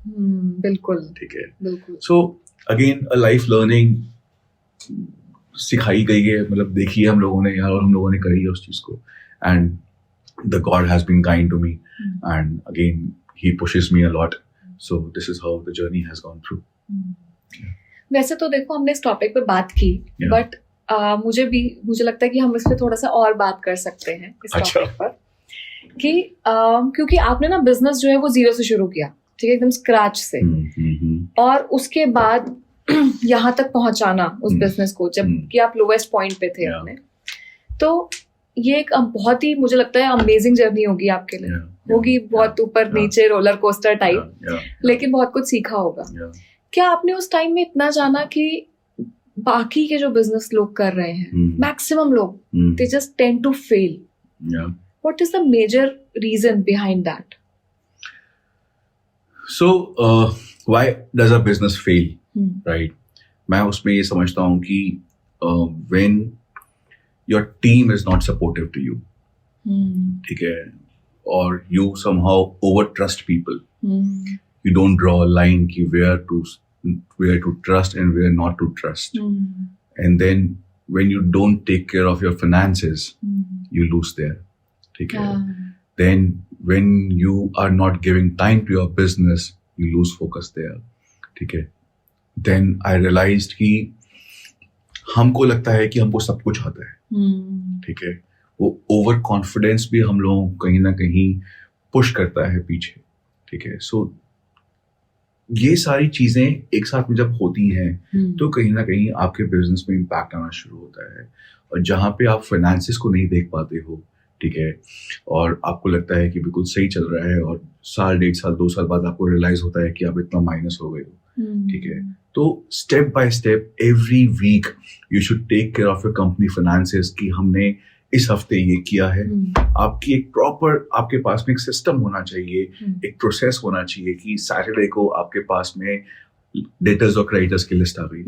बिल्कुल, ठीक है। बिल्कुल। So again a life learning सिखाई गई है, मतलब देखी है हम लोगों ने यार, और हम लोगों ने करी है उस चीज को, and the God has been kind to me, and again he pushes me a lot, so this is how the journey has gone through. वैसे तो देखो, हमने इस टॉपिक पे बात की, Yeah. बट मुझे लगता है कि हम इस पे थोड़ा सा और बात कर सकते हैं इस अच्छा। टॉपिक पर, कि क्योंकि आपने ना बिजनेस जो है वो जीरो से शुरू किया, ठीक है, एकदम स्क्रैच से, और उसके बाद यहाँ तक पहुंचाना उस बिजनेस को, जबकि आप लोवेस्ट पॉइंट पे थे Yeah. अपने, तो ये एक बहुत ही, मुझे लगता है, अमेजिंग जर्नी होगी आपके लिए। होगी बहुत ऊपर नीचे रोलर कोस्टर टाइप, लेकिन बहुत कुछ सीखा होगा। क्या आपने उस टाइम में इतना जाना कि बाकी के जो बिजनेस लोग कर रहे हैं, मैक्सिमम लोग, they just tend to fail? What is the major reason behind that? So why does a business fail, right? मैं उसमें ये समझता हूँ कि when your team is not supportive to you, ठीक है, और you somehow over trust people, you don't draw a line ki where to trust and where not to trust, and then when you don't take care of your finances, you lose there, okay? Then when you are not giving time to your business, you lose focus there, okay? Then I realized कि हमको लगता है कि हमको सब कुछ आता है, ठीक है, वो ओवर कॉन्फिडेंस भी हम लोगों को कहीं ना कहीं पुश करता है पीछे, ठीक है। सो ये सारी चीजें एक साथ में जब होती हैं तो कहीं ना कहीं आपके बिजनेस में इम्पैक्ट आना शुरू होता है, और जहाँ पे आप फाइनेंसिस को नहीं देख पाते हो, ठीक है, और आपको लगता है कि बिल्कुल सही चल रहा है और साल, 1.5 साल, 2 साल बाद आपको रियलाइज होता है कि आप इतना माइनस हो गए हो, ठीक है। तो step by step every week you should take care of your company finances कि हमने इस हफ्ते ये किया है। आपकी एक प्रॉपर, आपके पास में एक सिस्टम होना चाहिए, एक प्रोसेस होना चाहिए कि सैटरडे को आपके पास में डेटर्स और क्रेडिटर्स की लिस्ट आ गई,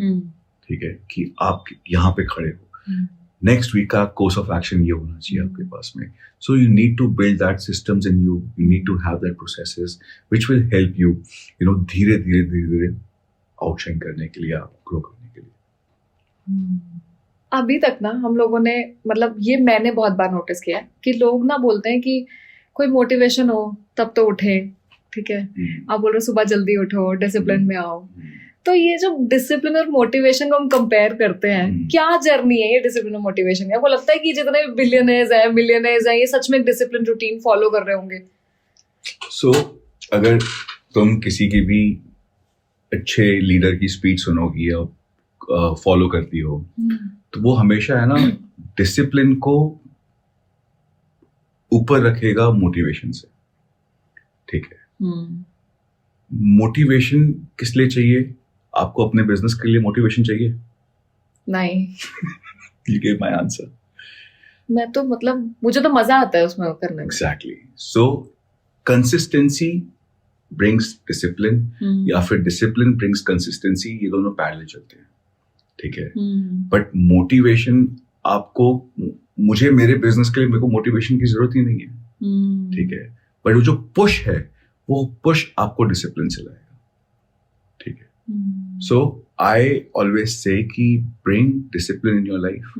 ठीक है, कि आप यहाँ पे खड़े हो। नेक्स्ट वीक का कोर्स ऑफ एक्शन ये होना चाहिए आपके पास में। So you need to build that systems in you need to have that processes which will help you धीरे धीरे आउटशाइन करने के लिए, आप ग्रो करने के लिए। अभी तक ना हम लोगों ने, मतलब ये मैंने बहुत बार नोटिस किया है कि लोग ना बोलते हैं कि कोई मोटिवेशन हो तब तो उठे, ठीक है। आप बोल रहे हो सुबह जल्दी उठो, डिसिप्लिन में आओ। तो ये जो डिसिप्लिन और मोटिवेशन को हम कंपेयर करते हैं, क्या जर्नी है ये डिसिप्लिन और मोटिवेशन का? वो लगता है कि जितने बिलियनर्स हैं, मिलियनर्स हैं, ये सच में एक डिसिप्लिन रूटीन फॉलो कर रहे होंगे। सो अगर तुम किसी की भी अच्छे लीडर की स्पीच सुनोगी या फॉलो करती हो, तो वो हमेशा है ना डिसिप्लिन को ऊपर रखेगा मोटिवेशन से, ठीक है। मोटिवेशन किस लिए चाहिए? आपको अपने बिजनेस के लिए मोटिवेशन चाहिए? नहीं। You gave my answer. मैं तो मतलब मुझे तो मजा आता है उसमें करने में। Exactly. So consistency brings discipline, या फिर discipline brings consistency, ये दोनों पैरेलल चलते हैं, ठीक है। बट मोटिवेशन आपको, मुझे मेरे बिजनेस के लिए मेरे को मोटिवेशन की जरूरत ही नहीं है, ठीक है। बट वो जो पुश है, वो पुश आपको डिसिप्लिन से लाएगा, ठीक है। सो आई ऑलवेज से कि bring discipline in your life,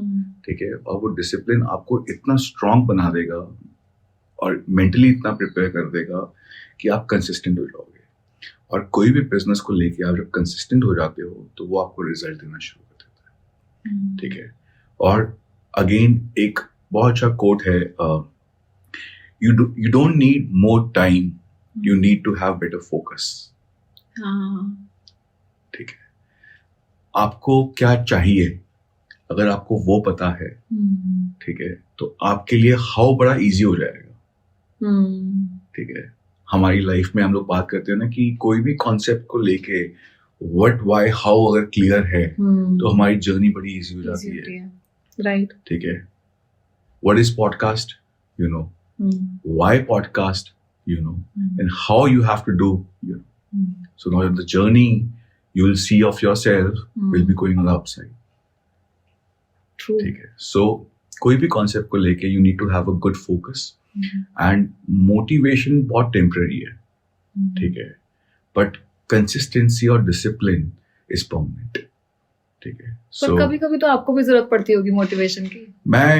ठीक है। और वो डिसिप्लिन आपको इतना स्ट्रांग बना देगा और मेंटली इतना प्रिपेयर कर देगा कि आप कंसिस्टेंट हो जाओगे। और कोई भी बिजनेस को लेके आप जब कंसिस्टेंट हो जाते हो तो वो आपको रिजल्ट देना शुरू कर देता है, ठीक है। और अगेन एक बहुत अच्छा कोट है, you don't need more time, you need to have better focus, ठीक है। आपको क्या चाहिए, अगर आपको वो पता है, ठीक है, तो आपके लिए हाउ बड़ा इजी हो जाएगा, ठीक है। हमारी लाइफ में हम लोग बात करते हैं ना कि कोई भी कॉन्सेप्ट को लेके व्हाट, व्हाई, हाउ अगर क्लियर है तो हमारी जर्नी बड़ी इजी हो जाती है, राइट, ठीक है। What is podcast, you know, why podcast, you know, and how you have to do, you know. So now the journey you will see of yourself will be going on the upside. True. ठीक है. So कोई भी concept को लेके you need to have a good focus, and motivation बहुत temporary है, ठीक है. But consistency और discipline is permanent, ठीक है. So पर कभी-कभी तो आपको भी जरूरत पड़ती होगी मोटिवेशन की. मैं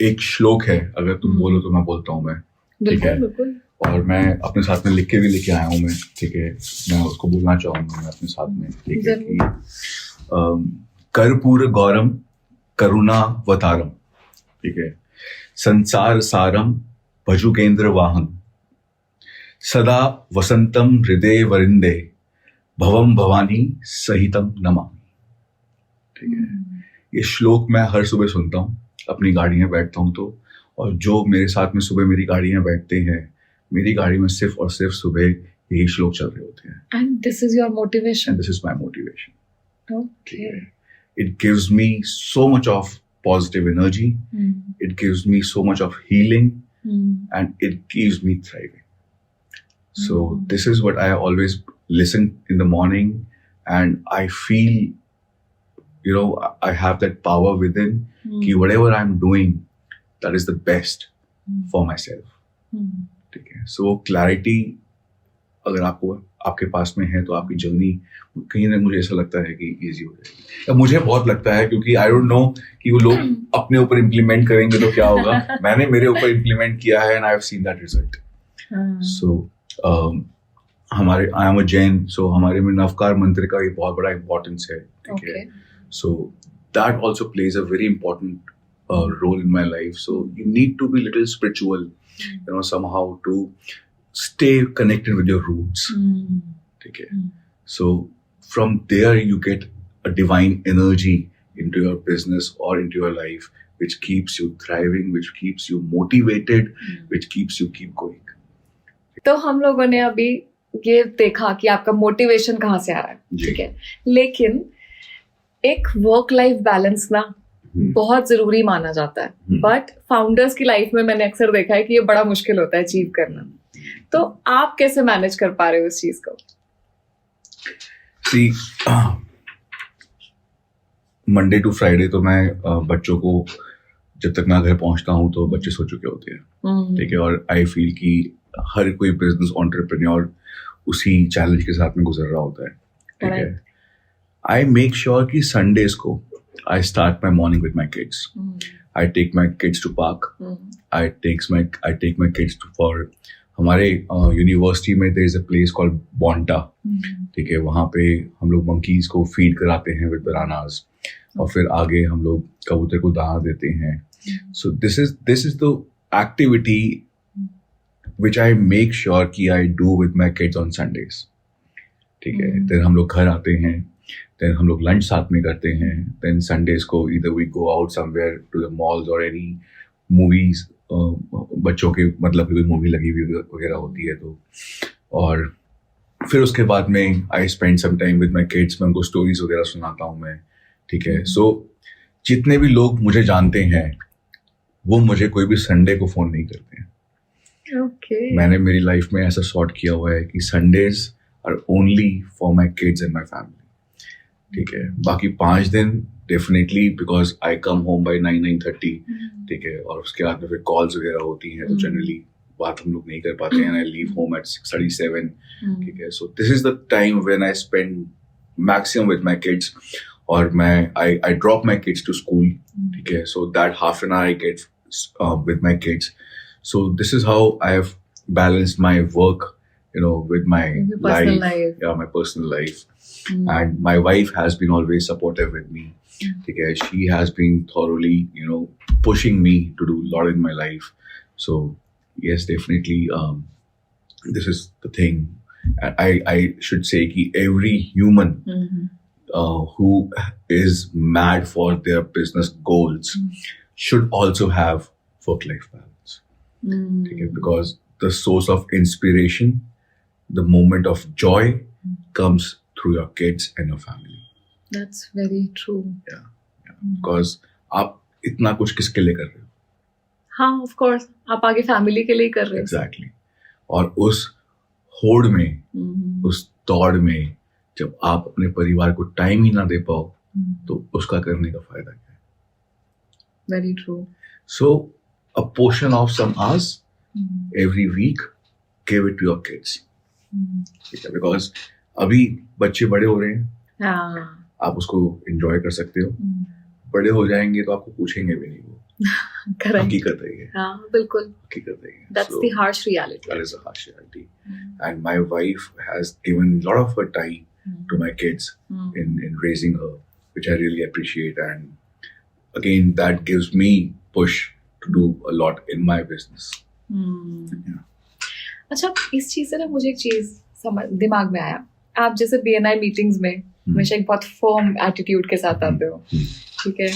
एक श्लोक है, अगर तुम बोलो तो मैं बोलता हूँ मैं, ठीक है। बिल्कुल। और मैं अपने साथ में लिख के भी लेके आया हूँ मैं, ठीक है। मैं उसको बोलना चाहूंगा मैं अपने साथ में, ठीक है, कि कर्पूर गौरम करुणावतारम, ठीक है, संसार सारम भजुगेंद्र वाहन, सदा वसंतम हृदय वरिंदे भवम भवानी सहितम नमामि, ठीक है। ये श्लोक मैं हर सुबह सुनता हूँ, अपनी गाड़ी में बैठता हूँ तो, और जो मेरे साथ में सुबह मेरी गाड़ी में बैठते हैं, मेरी गाड़ी में सिर्फ और सिर्फ सुबह यही श्लोक चल रहे होते हैं। And this is your motivation. And this is my motivation. Okay. It gives me so much of positive energy. It gives me so much of healing, and it keeps me thriving. So this is what I always listen in the morning, and I feel, you know, I have that power within. कि whatever I'm doing, that is the best for myself, ठीक है। So clarity अगर आपके पास में है तो आपकी जर्नी कहीं ना, मुझे ऐसा लगता है कि इजी हो जाएगी। मुझे बहुत लगता है, क्योंकि आई डोंट नो कि वो लोग अपने ऊपर इम्प्लीमेंट करेंगे तो क्या होगा। मैंने मेरे ऊपर इम्प्लीमेंट किया है, and I have seen that result. So हमारे, आई एम अ जैन, सो हमारे में नवकार मंत्र का एक बहुत बड़ा इम्पोर्टेंस है, ठीक है। सो that also plays a very important role in my life. So you need to be little spiritual, you know, somehow to stay connected with your roots. Okay. So from there you get a divine energy into your business or into your life, which keeps you thriving, which keeps you motivated, which keeps you keep going. तो हम लोगों ने अभी ये देखा कि आपका motivation कहाँ से आ रहा है, जी। ठीक है, लेकिन एक वर्क लाइफ बैलेंस ना बहुत जरूरी माना जाता है, बट फाउंडर्स की लाइफ में मैंने अक्सर देखा है कि ये बड़ा मुश्किल होता है अचीव करना. तो आप कैसे मैनेज कर पा रहे हो इस चीज को? See, मंडे टू फ्राइडे तो मैं बच्चों को जब तक मैं घर पहुंचता हूं तो बच्चे सो चुके होते हैं, ठीक है. और आई फील कि हर कोई बिजनेस एंटरप्रेन्योर उसी चैलेंज के साथ में गुजर रहा होता है, ठीक है. आई मेक श्योर कि संडेज को I start my morning with my kids. I take my kids to park. I take my kids to for हमारे यूनिवर्सिटी में there is a place called बोंटा, ठीक है. वहाँ पे हम लोग मंकीज को फीड कराते हैं विद बनानास, और फिर आगे हम लोग कबूतर को दाना देते हैं. So this is the activity which I make sure कि I do with my kids on Sundays, ठीक है. फिर हम लोग घर आते हैं, देन हम लोग लंच साथ में करते हैं, देन संडेज को either we go out somewhere to the malls और एनी मूवीज, बच्चों के मतलब कोई मूवी लगी हुई वगैरह होती है तो. और फिर उसके बाद में I spend some time with my kids. मैं उनको स्टोरीज वगैरह सुनाता हूँ मैं, ठीक है. सो जितने भी लोग मुझे जानते हैं वो मुझे कोई भी संडे को फोन नहीं करते हैं. Okay. मैंने मेरी लाइफ में ऐसा सॉर्ट किया हुआ है कि Sundays are only for my kids and my family, ठीक है. बाकी 5 दिन definitely because I come home by 9-9:30, ठीक है. और उसके बाद में फिर कॉल्स वगैरह होती हैं तो जनरली बात हम लोग नहीं कर पाते हैं. आई लीव होम एट 6:37, ठीक है. So this is the time when I spend maximum with my kids. और मैं I drop my kids to school, ठीक है. So that half an hour I get with my kids. So this is how I have balanced my work, with my Your personal life. Yeah, my personal life. And my wife has been always supportive with me. Okay, she has been thoroughly, pushing me to do a lot in my life. So yes, definitely, this is the thing. I should say that every human who is mad for their business goals should also have work-life balance. Okay, because the source of inspiration, the moment of joy comes through your kids and your family. That's very true. Yeah. Because आप इतना कुछ किसके लिए कर रहे हो? हाँ, of course. आप आगे फैमिली के लिए कर रहे हो. Exactly. और उस होड़ में, उस दौड़ में जब आप अपने परिवार को टाइम ही ना दे पाओ तो उसका करने का फायदा क्या है? Very true. So a portion of some hours every week, give it to your kids. Because अभी बच्चे बड़े हो रहे हैं, हाँ. आप उसको एंजॉय कर सकते हो. बड़े हो जाएंगे तो आपको पूछेंगे भी नहीं. वो Correct. हकीकत है ये. हाँ, बिल्कुल. हकीकत है ये. That's the harsh reality. That is a harsh reality. And my wife has given a lot of her time to my kids in raising her, which I really appreciate. And again, that gives me push to do a lot in my business. Yeah. अच्छा, इस चीज से ना मुझे एक चीज दिमाग में आया. आप जैसे BNI मीटिंग्स में हमेशा एक बहुत फर्म एटीट्यूड के साथ आते हो, ठीक है.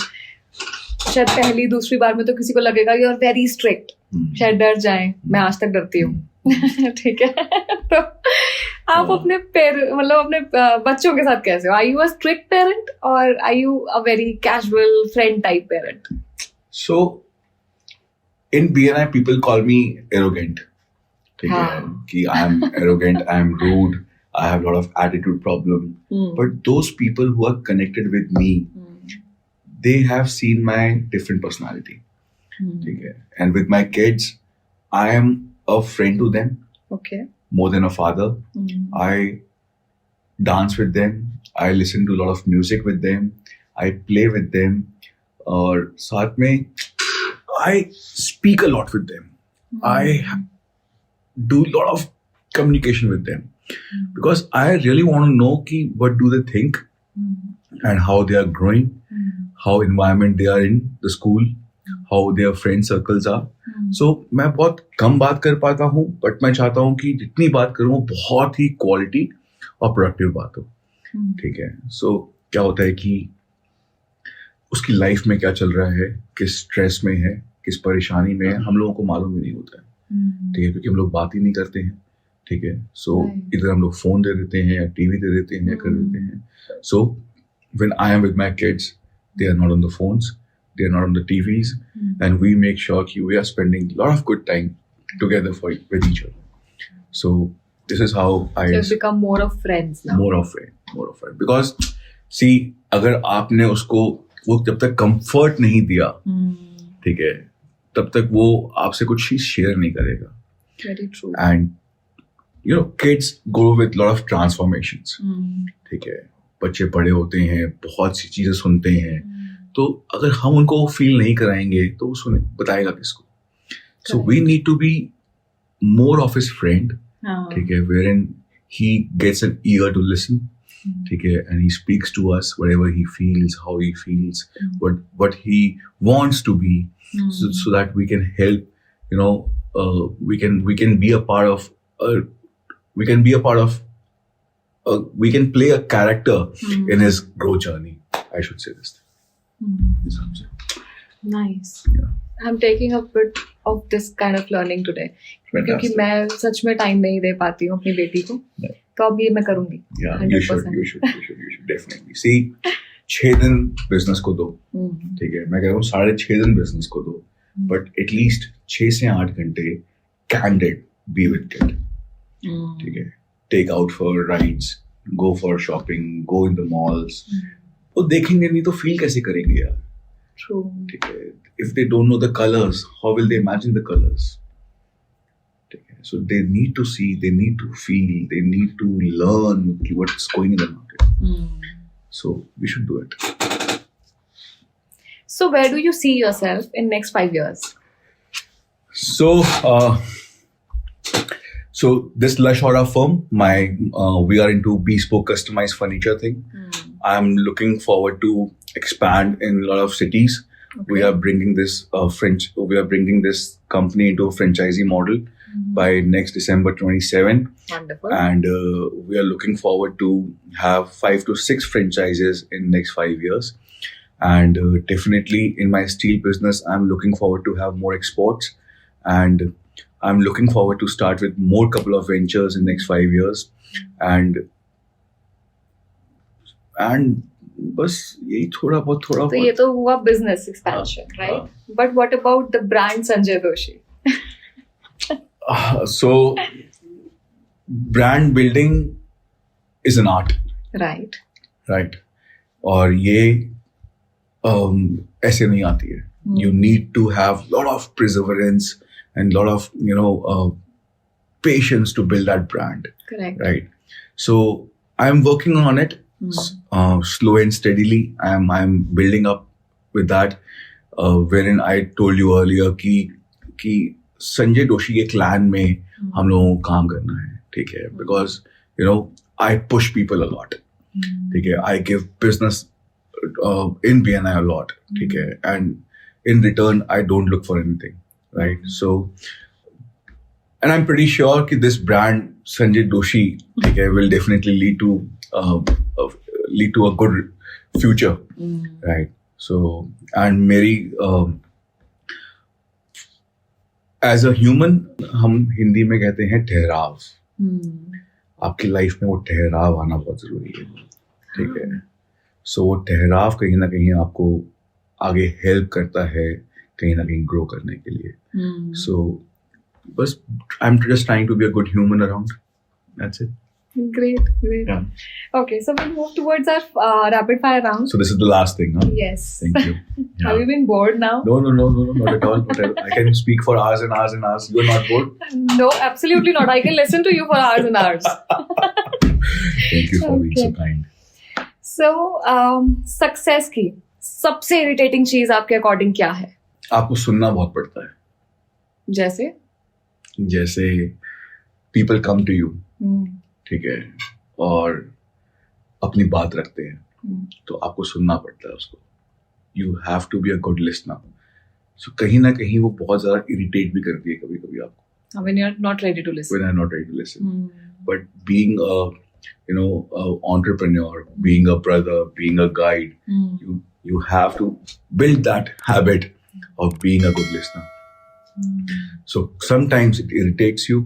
शायद पहली दूसरी बार में तो किसी को लगेगा यू आर वेरी स्ट्रिक्ट, शायद डर जाए. मैं आज तक डरती हूँ. ठीक है. तो आप अपने अपने बच्चों के साथ कैसे हो? Are you a strict parent और are you a very casual friend type parent? So in BNI, people call me arrogant. Ki I am arrogant, I am rude, I have a lot of attitude problem. But those people who are connected with me, they have seen my different personality. And with my kids, I am a friend to them. Okay. More than a father. I dance with them. I listen to a lot of music with them. I play with them. और साथ में I speak a lot with them. I do a lot of communication with them because I really want to know ki what do they think and how they are growing, how environment they are in the school, how their friend circles are. So मैं बहुत कम बात कर पाता हूँ, but मैं चाहता हूँ कि जितनी बात करूँ बहुत ही क्वालिटी और प्रोडक्टिव बात हो. ठीक है. So क्या होता है कि उसकी लाइफ में क्या चल रहा है, किस स्ट्रेस में है, किस परेशानी में है, हम लोगों को मालूम ही नहीं होता है, ठीक है, क्योंकि हम लोग बात ही नहीं करते हैं, ठीक है. सो Right. इधर हम लोग फोन दे देते हैं या टीवी दे देते हैं या कर देते हैं. So when I am with my kids, they are not on the phones, they are not on the TVs, and we make sure that we are spending a lot of good time together with each other. So this is how I So you've become more of friends now. more of friend. Because see, अगर आपने उसको वो जब तक comfort नहीं दिया, ठीक है, तब तक वो आपसे कुछ चीज शेयर नहीं करेगा. Very true. And you know, kids go with lot of transformations. ठीक है, बच्चे बड़े होते हैं, बहुत सी चीजें सुनते हैं, तो अगर हम उनको फील नहीं कराएंगे तो वो सुने बताएगा किसको. So we need to be more of his friend, ठीक है, where in he gets an ear to listen, ठीक है, and he speaks to us whatever he feels, how he feels, what he wants to be, so that we can help, you know, we can be a part of we can play a character in his growth journey. I should say this thing. This is what I'm saying. Nice. Yeah. I'm taking a bit of this kind of learning today. क्योंकि Fantastic. मैं सच में time नहीं दे पाती हूँ अपनी बेटी को, Yeah. तो अब ये मैं करूंगी. Yeah, 100%. you should definitely. See, 6 दिन business को दो, ठीक है, मैं कह रहा हूँ 6.5 दिन business को दो, but at least 6 से 8 घंटे candid be with kid, ठीक है, take out for rides, go for shopping, go in the malls. वो देखेंगे नहीं तो feel कैसे करेंगे यार, True. ठीक है. If they don't know the colors, how will they imagine the colors? ठीक है. So they need to see, they need to feel, they need to learn what's going in the market. So we should do it. So where do you see yourself in next 5 years? So this Lush Aura firm, we are into bespoke customized furniture thing. I'm looking forward to expand in a lot of cities. Okay. We are bringing this company into a franchisee model by next December 27, Wonderful. and we are looking forward to have 5 to 6 franchises in next 5 years. And definitely in my steel business, I'm looking forward to have more exports, and I'm looking forward to start with more couple of ventures in next 5 years, and बस यही थोड़ा बहुत. तो ये तो हुआ business expansion, right? But what about the brand Sanjay Doshi? So brand building is an art, Right. right? और ये ऐसे नहीं आती है. You need to have lot of perseverance and lot of, you know, patience to build that brand, Correct. right? So I'm working on it, slow and steadily. I'm building up with that, wherein I told you earlier कि संजय दोशी के clan में हम लोगों को काम करना है, ठीक है, because you know I push people a lot, ठीक है, I give business in BNI a lot, ठीक है, and in return I don't look for anything, right? So, and I'm pretty sure कि this brand Sanjay Doshi, ठीक है, will definitely lead to a good future, right? So, and मेरी as a human, हम हिंदी में कहते हैं ठहराव. आपकी लाइफ में वो ठहराव आना बहुत जरूरी है, ठीक है. सो वो ठहराव कहीं ना कहीं आपको आगे हेल्प करता है कहीं ना कहीं ग्रो करने के लिए. सो बस I am just trying to be a good human around. That's it. Great. Yeah. Okay, so we'll move towards our rapid fire round. So this is the last thing, huh? Yes. Thank you. Have you been bored now? No, not at all. I can speak for hours and hours and hours. You're not bored? No, absolutely not. I can listen to you for hours and hours. Thank you for being so Okay. kind. So, success की सबसे irritating चीज आपके according क्या है? आपको सुनना बहुत पड़ता है. जैसे people come to you, ठीक है, और अपनी बात रखते हैं, तो आपको सुनना पड़ता है उसको. You have to be a good listener. So कहीं ना कहीं वो बहुत ज़्यादा irritate भी करती है कभी कभी आपको. When you're not ready to listen. When I'm not ready to listen. But being a entrepreneur, being a brother, being a guide, you have to build that habit of being a good listener. So sometimes it irritates you,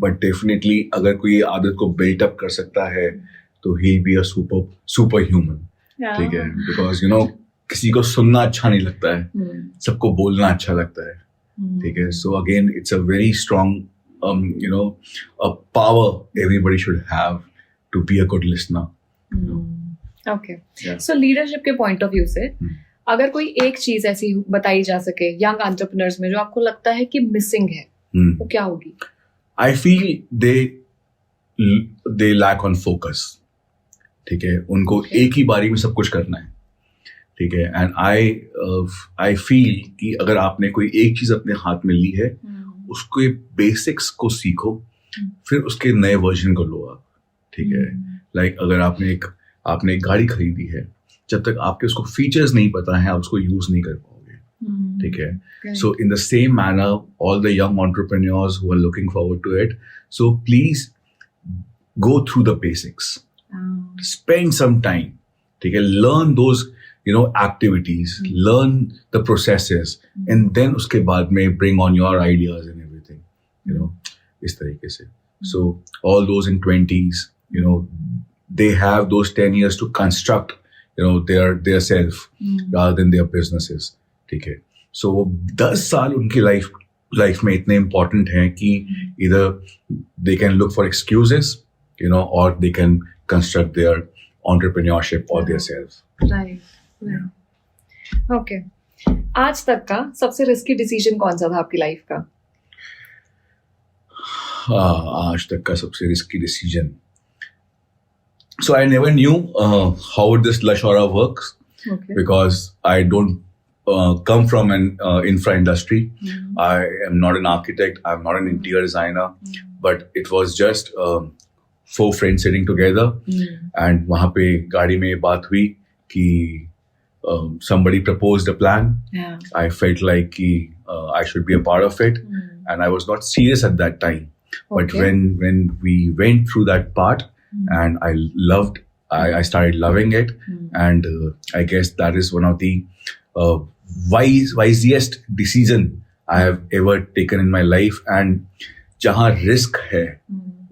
but definitely अगर कोई आदत को build up कर सकता है, तो he'll be a superhuman. Yeah. ठीक है, because किसी को सुनना अच्छा नहीं लगता है, सबको बोलना अच्छा लगता है. ठीक है, so again it's a very strong a power everybody should have to be a good listener. Okay. Yeah. So leadership के point of view से अगर कोई एक चीज ऐसी बताई जा सके यंग एंटरप्रेन्योर्स में जो आपको लगता है कि मिसिंग है, वो क्या होगी? I feel they lack on focus. ठीक है, उनको एक ही बारी में सब कुछ करना है. ठीक है, एंड आई फील कि अगर आपने कोई एक चीज अपने हाथ में ली है, उसके बेसिक्स को सीखो, फिर उसके नए वर्जन को लो आप. ठीक है, लाइक अगर आपने एक गाड़ी खरीदी है, जब तक आपके उसको फीचर्स नहीं पता है, आप उसको यूज नहीं कर पाओगे. ठीक है, so in the same manner all the young entrepreneurs who are looking forward to it, so please go through the basics, spend some time. ठीक है, learn those activities, learn the processes, and then उसके बाद में bring on your ideas and everything, इस तरीके से. So all those in 20s, they have those 10 years to construct, their self rather than their businesses. ठीक है, so 10 साल उनकी life में इतने important हैं कि either they can look for excuses, or they can construct their entrepreneurship or their self. Right. Okay. आज तक का सबसे रिस्की डिसीजन कौन सा था आपकी लाइफ का? आज तक का सबसे risky decision. So I never knew how this Lashora works, because I don't come from an infra industry. I am not an architect. I'm not an interior designer. But it was just 4 friends sitting together, and वहाँ पे गाड़ी में बात हुई कि somebody proposed a plan. Yeah. I felt like I should be a part of it, and I was not serious at that time. But when we went through that part, and I started loving it, and I guess that is one of the wisest decision I have ever taken in my life. And जहाँ risk है,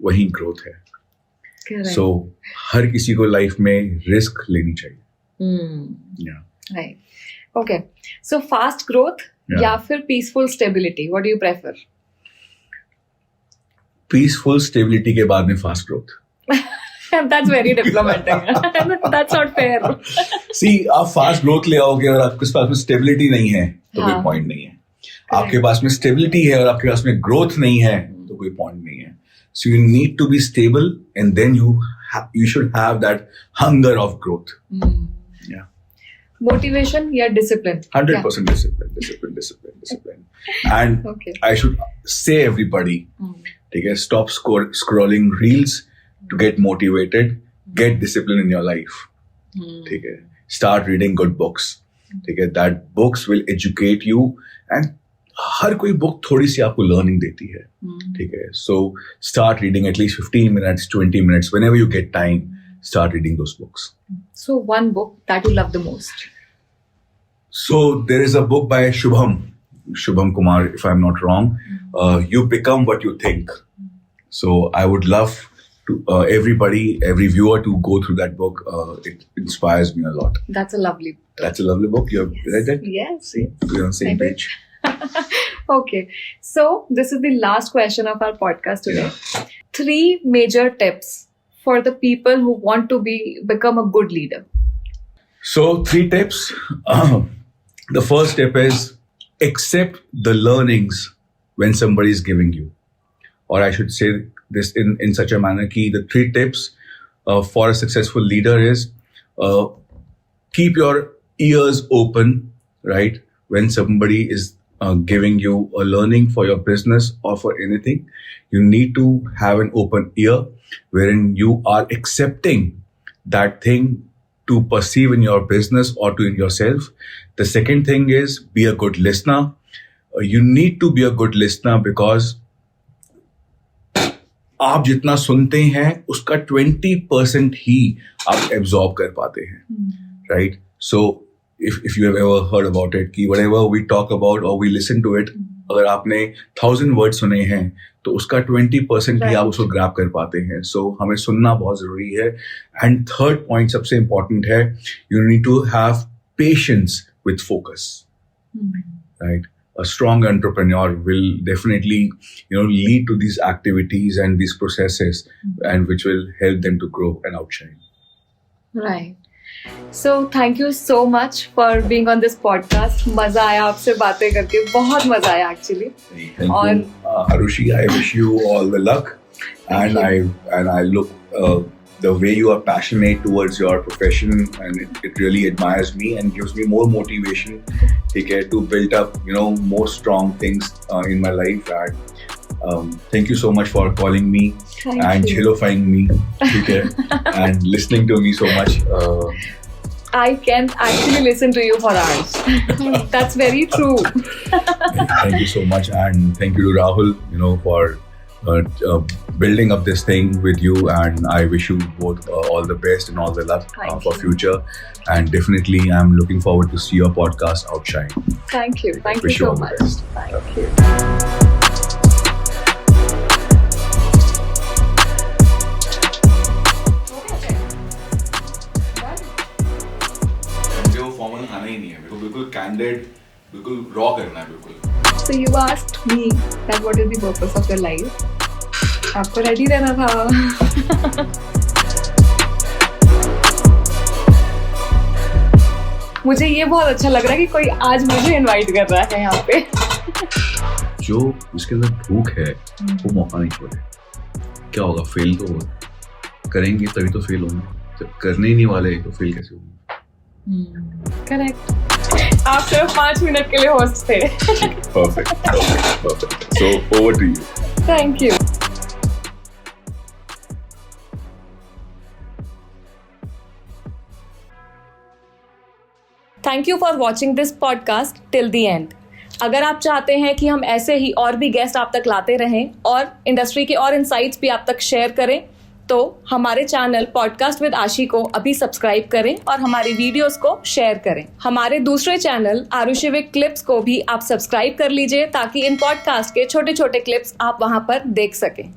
वहीं growth है. Correct. So हर किसी को life में risk लेनी चाहिए. Yeah. Right. Okay. So fast growth या फिर peaceful stability, what do you prefer? Peaceful stability के बाद में fast growth. That's very diplomatic. That's not fair. See, आप fast growth ले आओगे और आपके पास में stability नहीं है, तो कोई point नहीं है. आपके पास में stability है और आपके पास में growth नहीं है, तो कोई point नहीं है. So you need to be stable, and then you should have that hunger of growth. Yeah. Motivation या discipline? 100% discipline. And I should say everybody, ठीक है, stop scrolling reels to get motivated. Get discipline in your life. ठीक है, start reading good books. ठीक है, that books will educate you, and हर कोई book थोड़ी सी आपको लर्निंग देती है. ठीक है, so start reading at least 15 minutes, 20 minutes, whenever you get time, start reading those books. So one book that you love the most? So there is a book by Shubham Kumar, if I'm not wrong. You become what you think. So I would love to every viewer to go through that book. It inspires me a lot. That's a lovely book. That's a lovely book. You have read it? Yes. See, we're on the same page. Okay. So this is the last question of our podcast today. Yeah. 3 major tips for the people who want to become a good leader. So 3 tips. The first tip is accept the learnings when somebody is giving you. Or I should say this in such a manner that the 3 tips for a successful leader is keep your ears open, right? When somebody is giving you a learning for your business or for anything, you need to have an open ear wherein you are accepting that thing to perceive in your business or to in yourself. The second thing is be a good listener. You need to be a good listener because आप जितना सुनते हैं उसका 20% ही आप absorb कर पाते हैं, right? So if you have ever heard about it कि whatever we talk about or we listen to it, अगर आपने 1000 words सुने हैं तो उसका 20% ही आप उसको ग्रैब कर पाते हैं. सो हमें सुनना बहुत जरूरी है. एंड थर्ड पॉइंट सबसे इंपॉर्टेंट है, you need to have patience with focus, right? A strong entrepreneur will definitely, lead to these activities and these processes, and which will help them to grow and outshine. Right. So thank you so much for being on this podcast. मजा आया आपसे बातें करके, बहुत मजा आया actually. Thank you, Arushi. I wish you all the luck, and I look the way you are passionate towards your profession, and it really admires me and gives me more motivation, to build up more strong things in my life. And thank you so much for calling me and chillifying me, and listening to me so much. I can actually listen to you for hours. That's very true. Thank you so much, and thank you to Rahul, for building up this thing with you, and I wish you both all the best and all the luck for future. And definitely, I'm looking forward to see your podcast outshine. Thank you. Thank Wish you so all the much. best. Thank you. मुझे वो formal खाना ही नहीं है, मेरे को बिल्कुल candid, बिल्कुल raw करना है, बिल्कुल. So you asked me that what is the purpose of your life? आपको रेडी रहना था. मुझे ये बहुत अच्छा लग रहा है कि कोई आज मुझे इनवाइट कर रहा है यहाँ पे. जो उसके अंदर भूख है वो मौका नहीं छोड़े. क्या होगा? फेल तो करेंगे तभी तो फेल होंगे. जब करने ही नहीं वाले तो फेल कैसे होंगे? करेक्ट. आप सिर्फ 5 मिनट के लिए होस्ट थे. Perfect. So over to you. Thank you. Thank you for watching this podcast till the end. अगर आप चाहते हैं कि हम ऐसे ही और भी गेस्ट आप तक लाते रहें और इंडस्ट्री के और इनसाइट्स भी आप तक शेयर करें, तो हमारे चैनल पॉडकास्ट विद आशी को अभी सब्सक्राइब करें और हमारी वीडियोस को शेयर करें. हमारे दूसरे चैनल आरुषि विद क्लिप्स को भी आप सब्सक्राइब कर लीजिए ताकि इन पॉडकास्ट के छोटे छोटे क्लिप्स आप वहां पर देख सकें.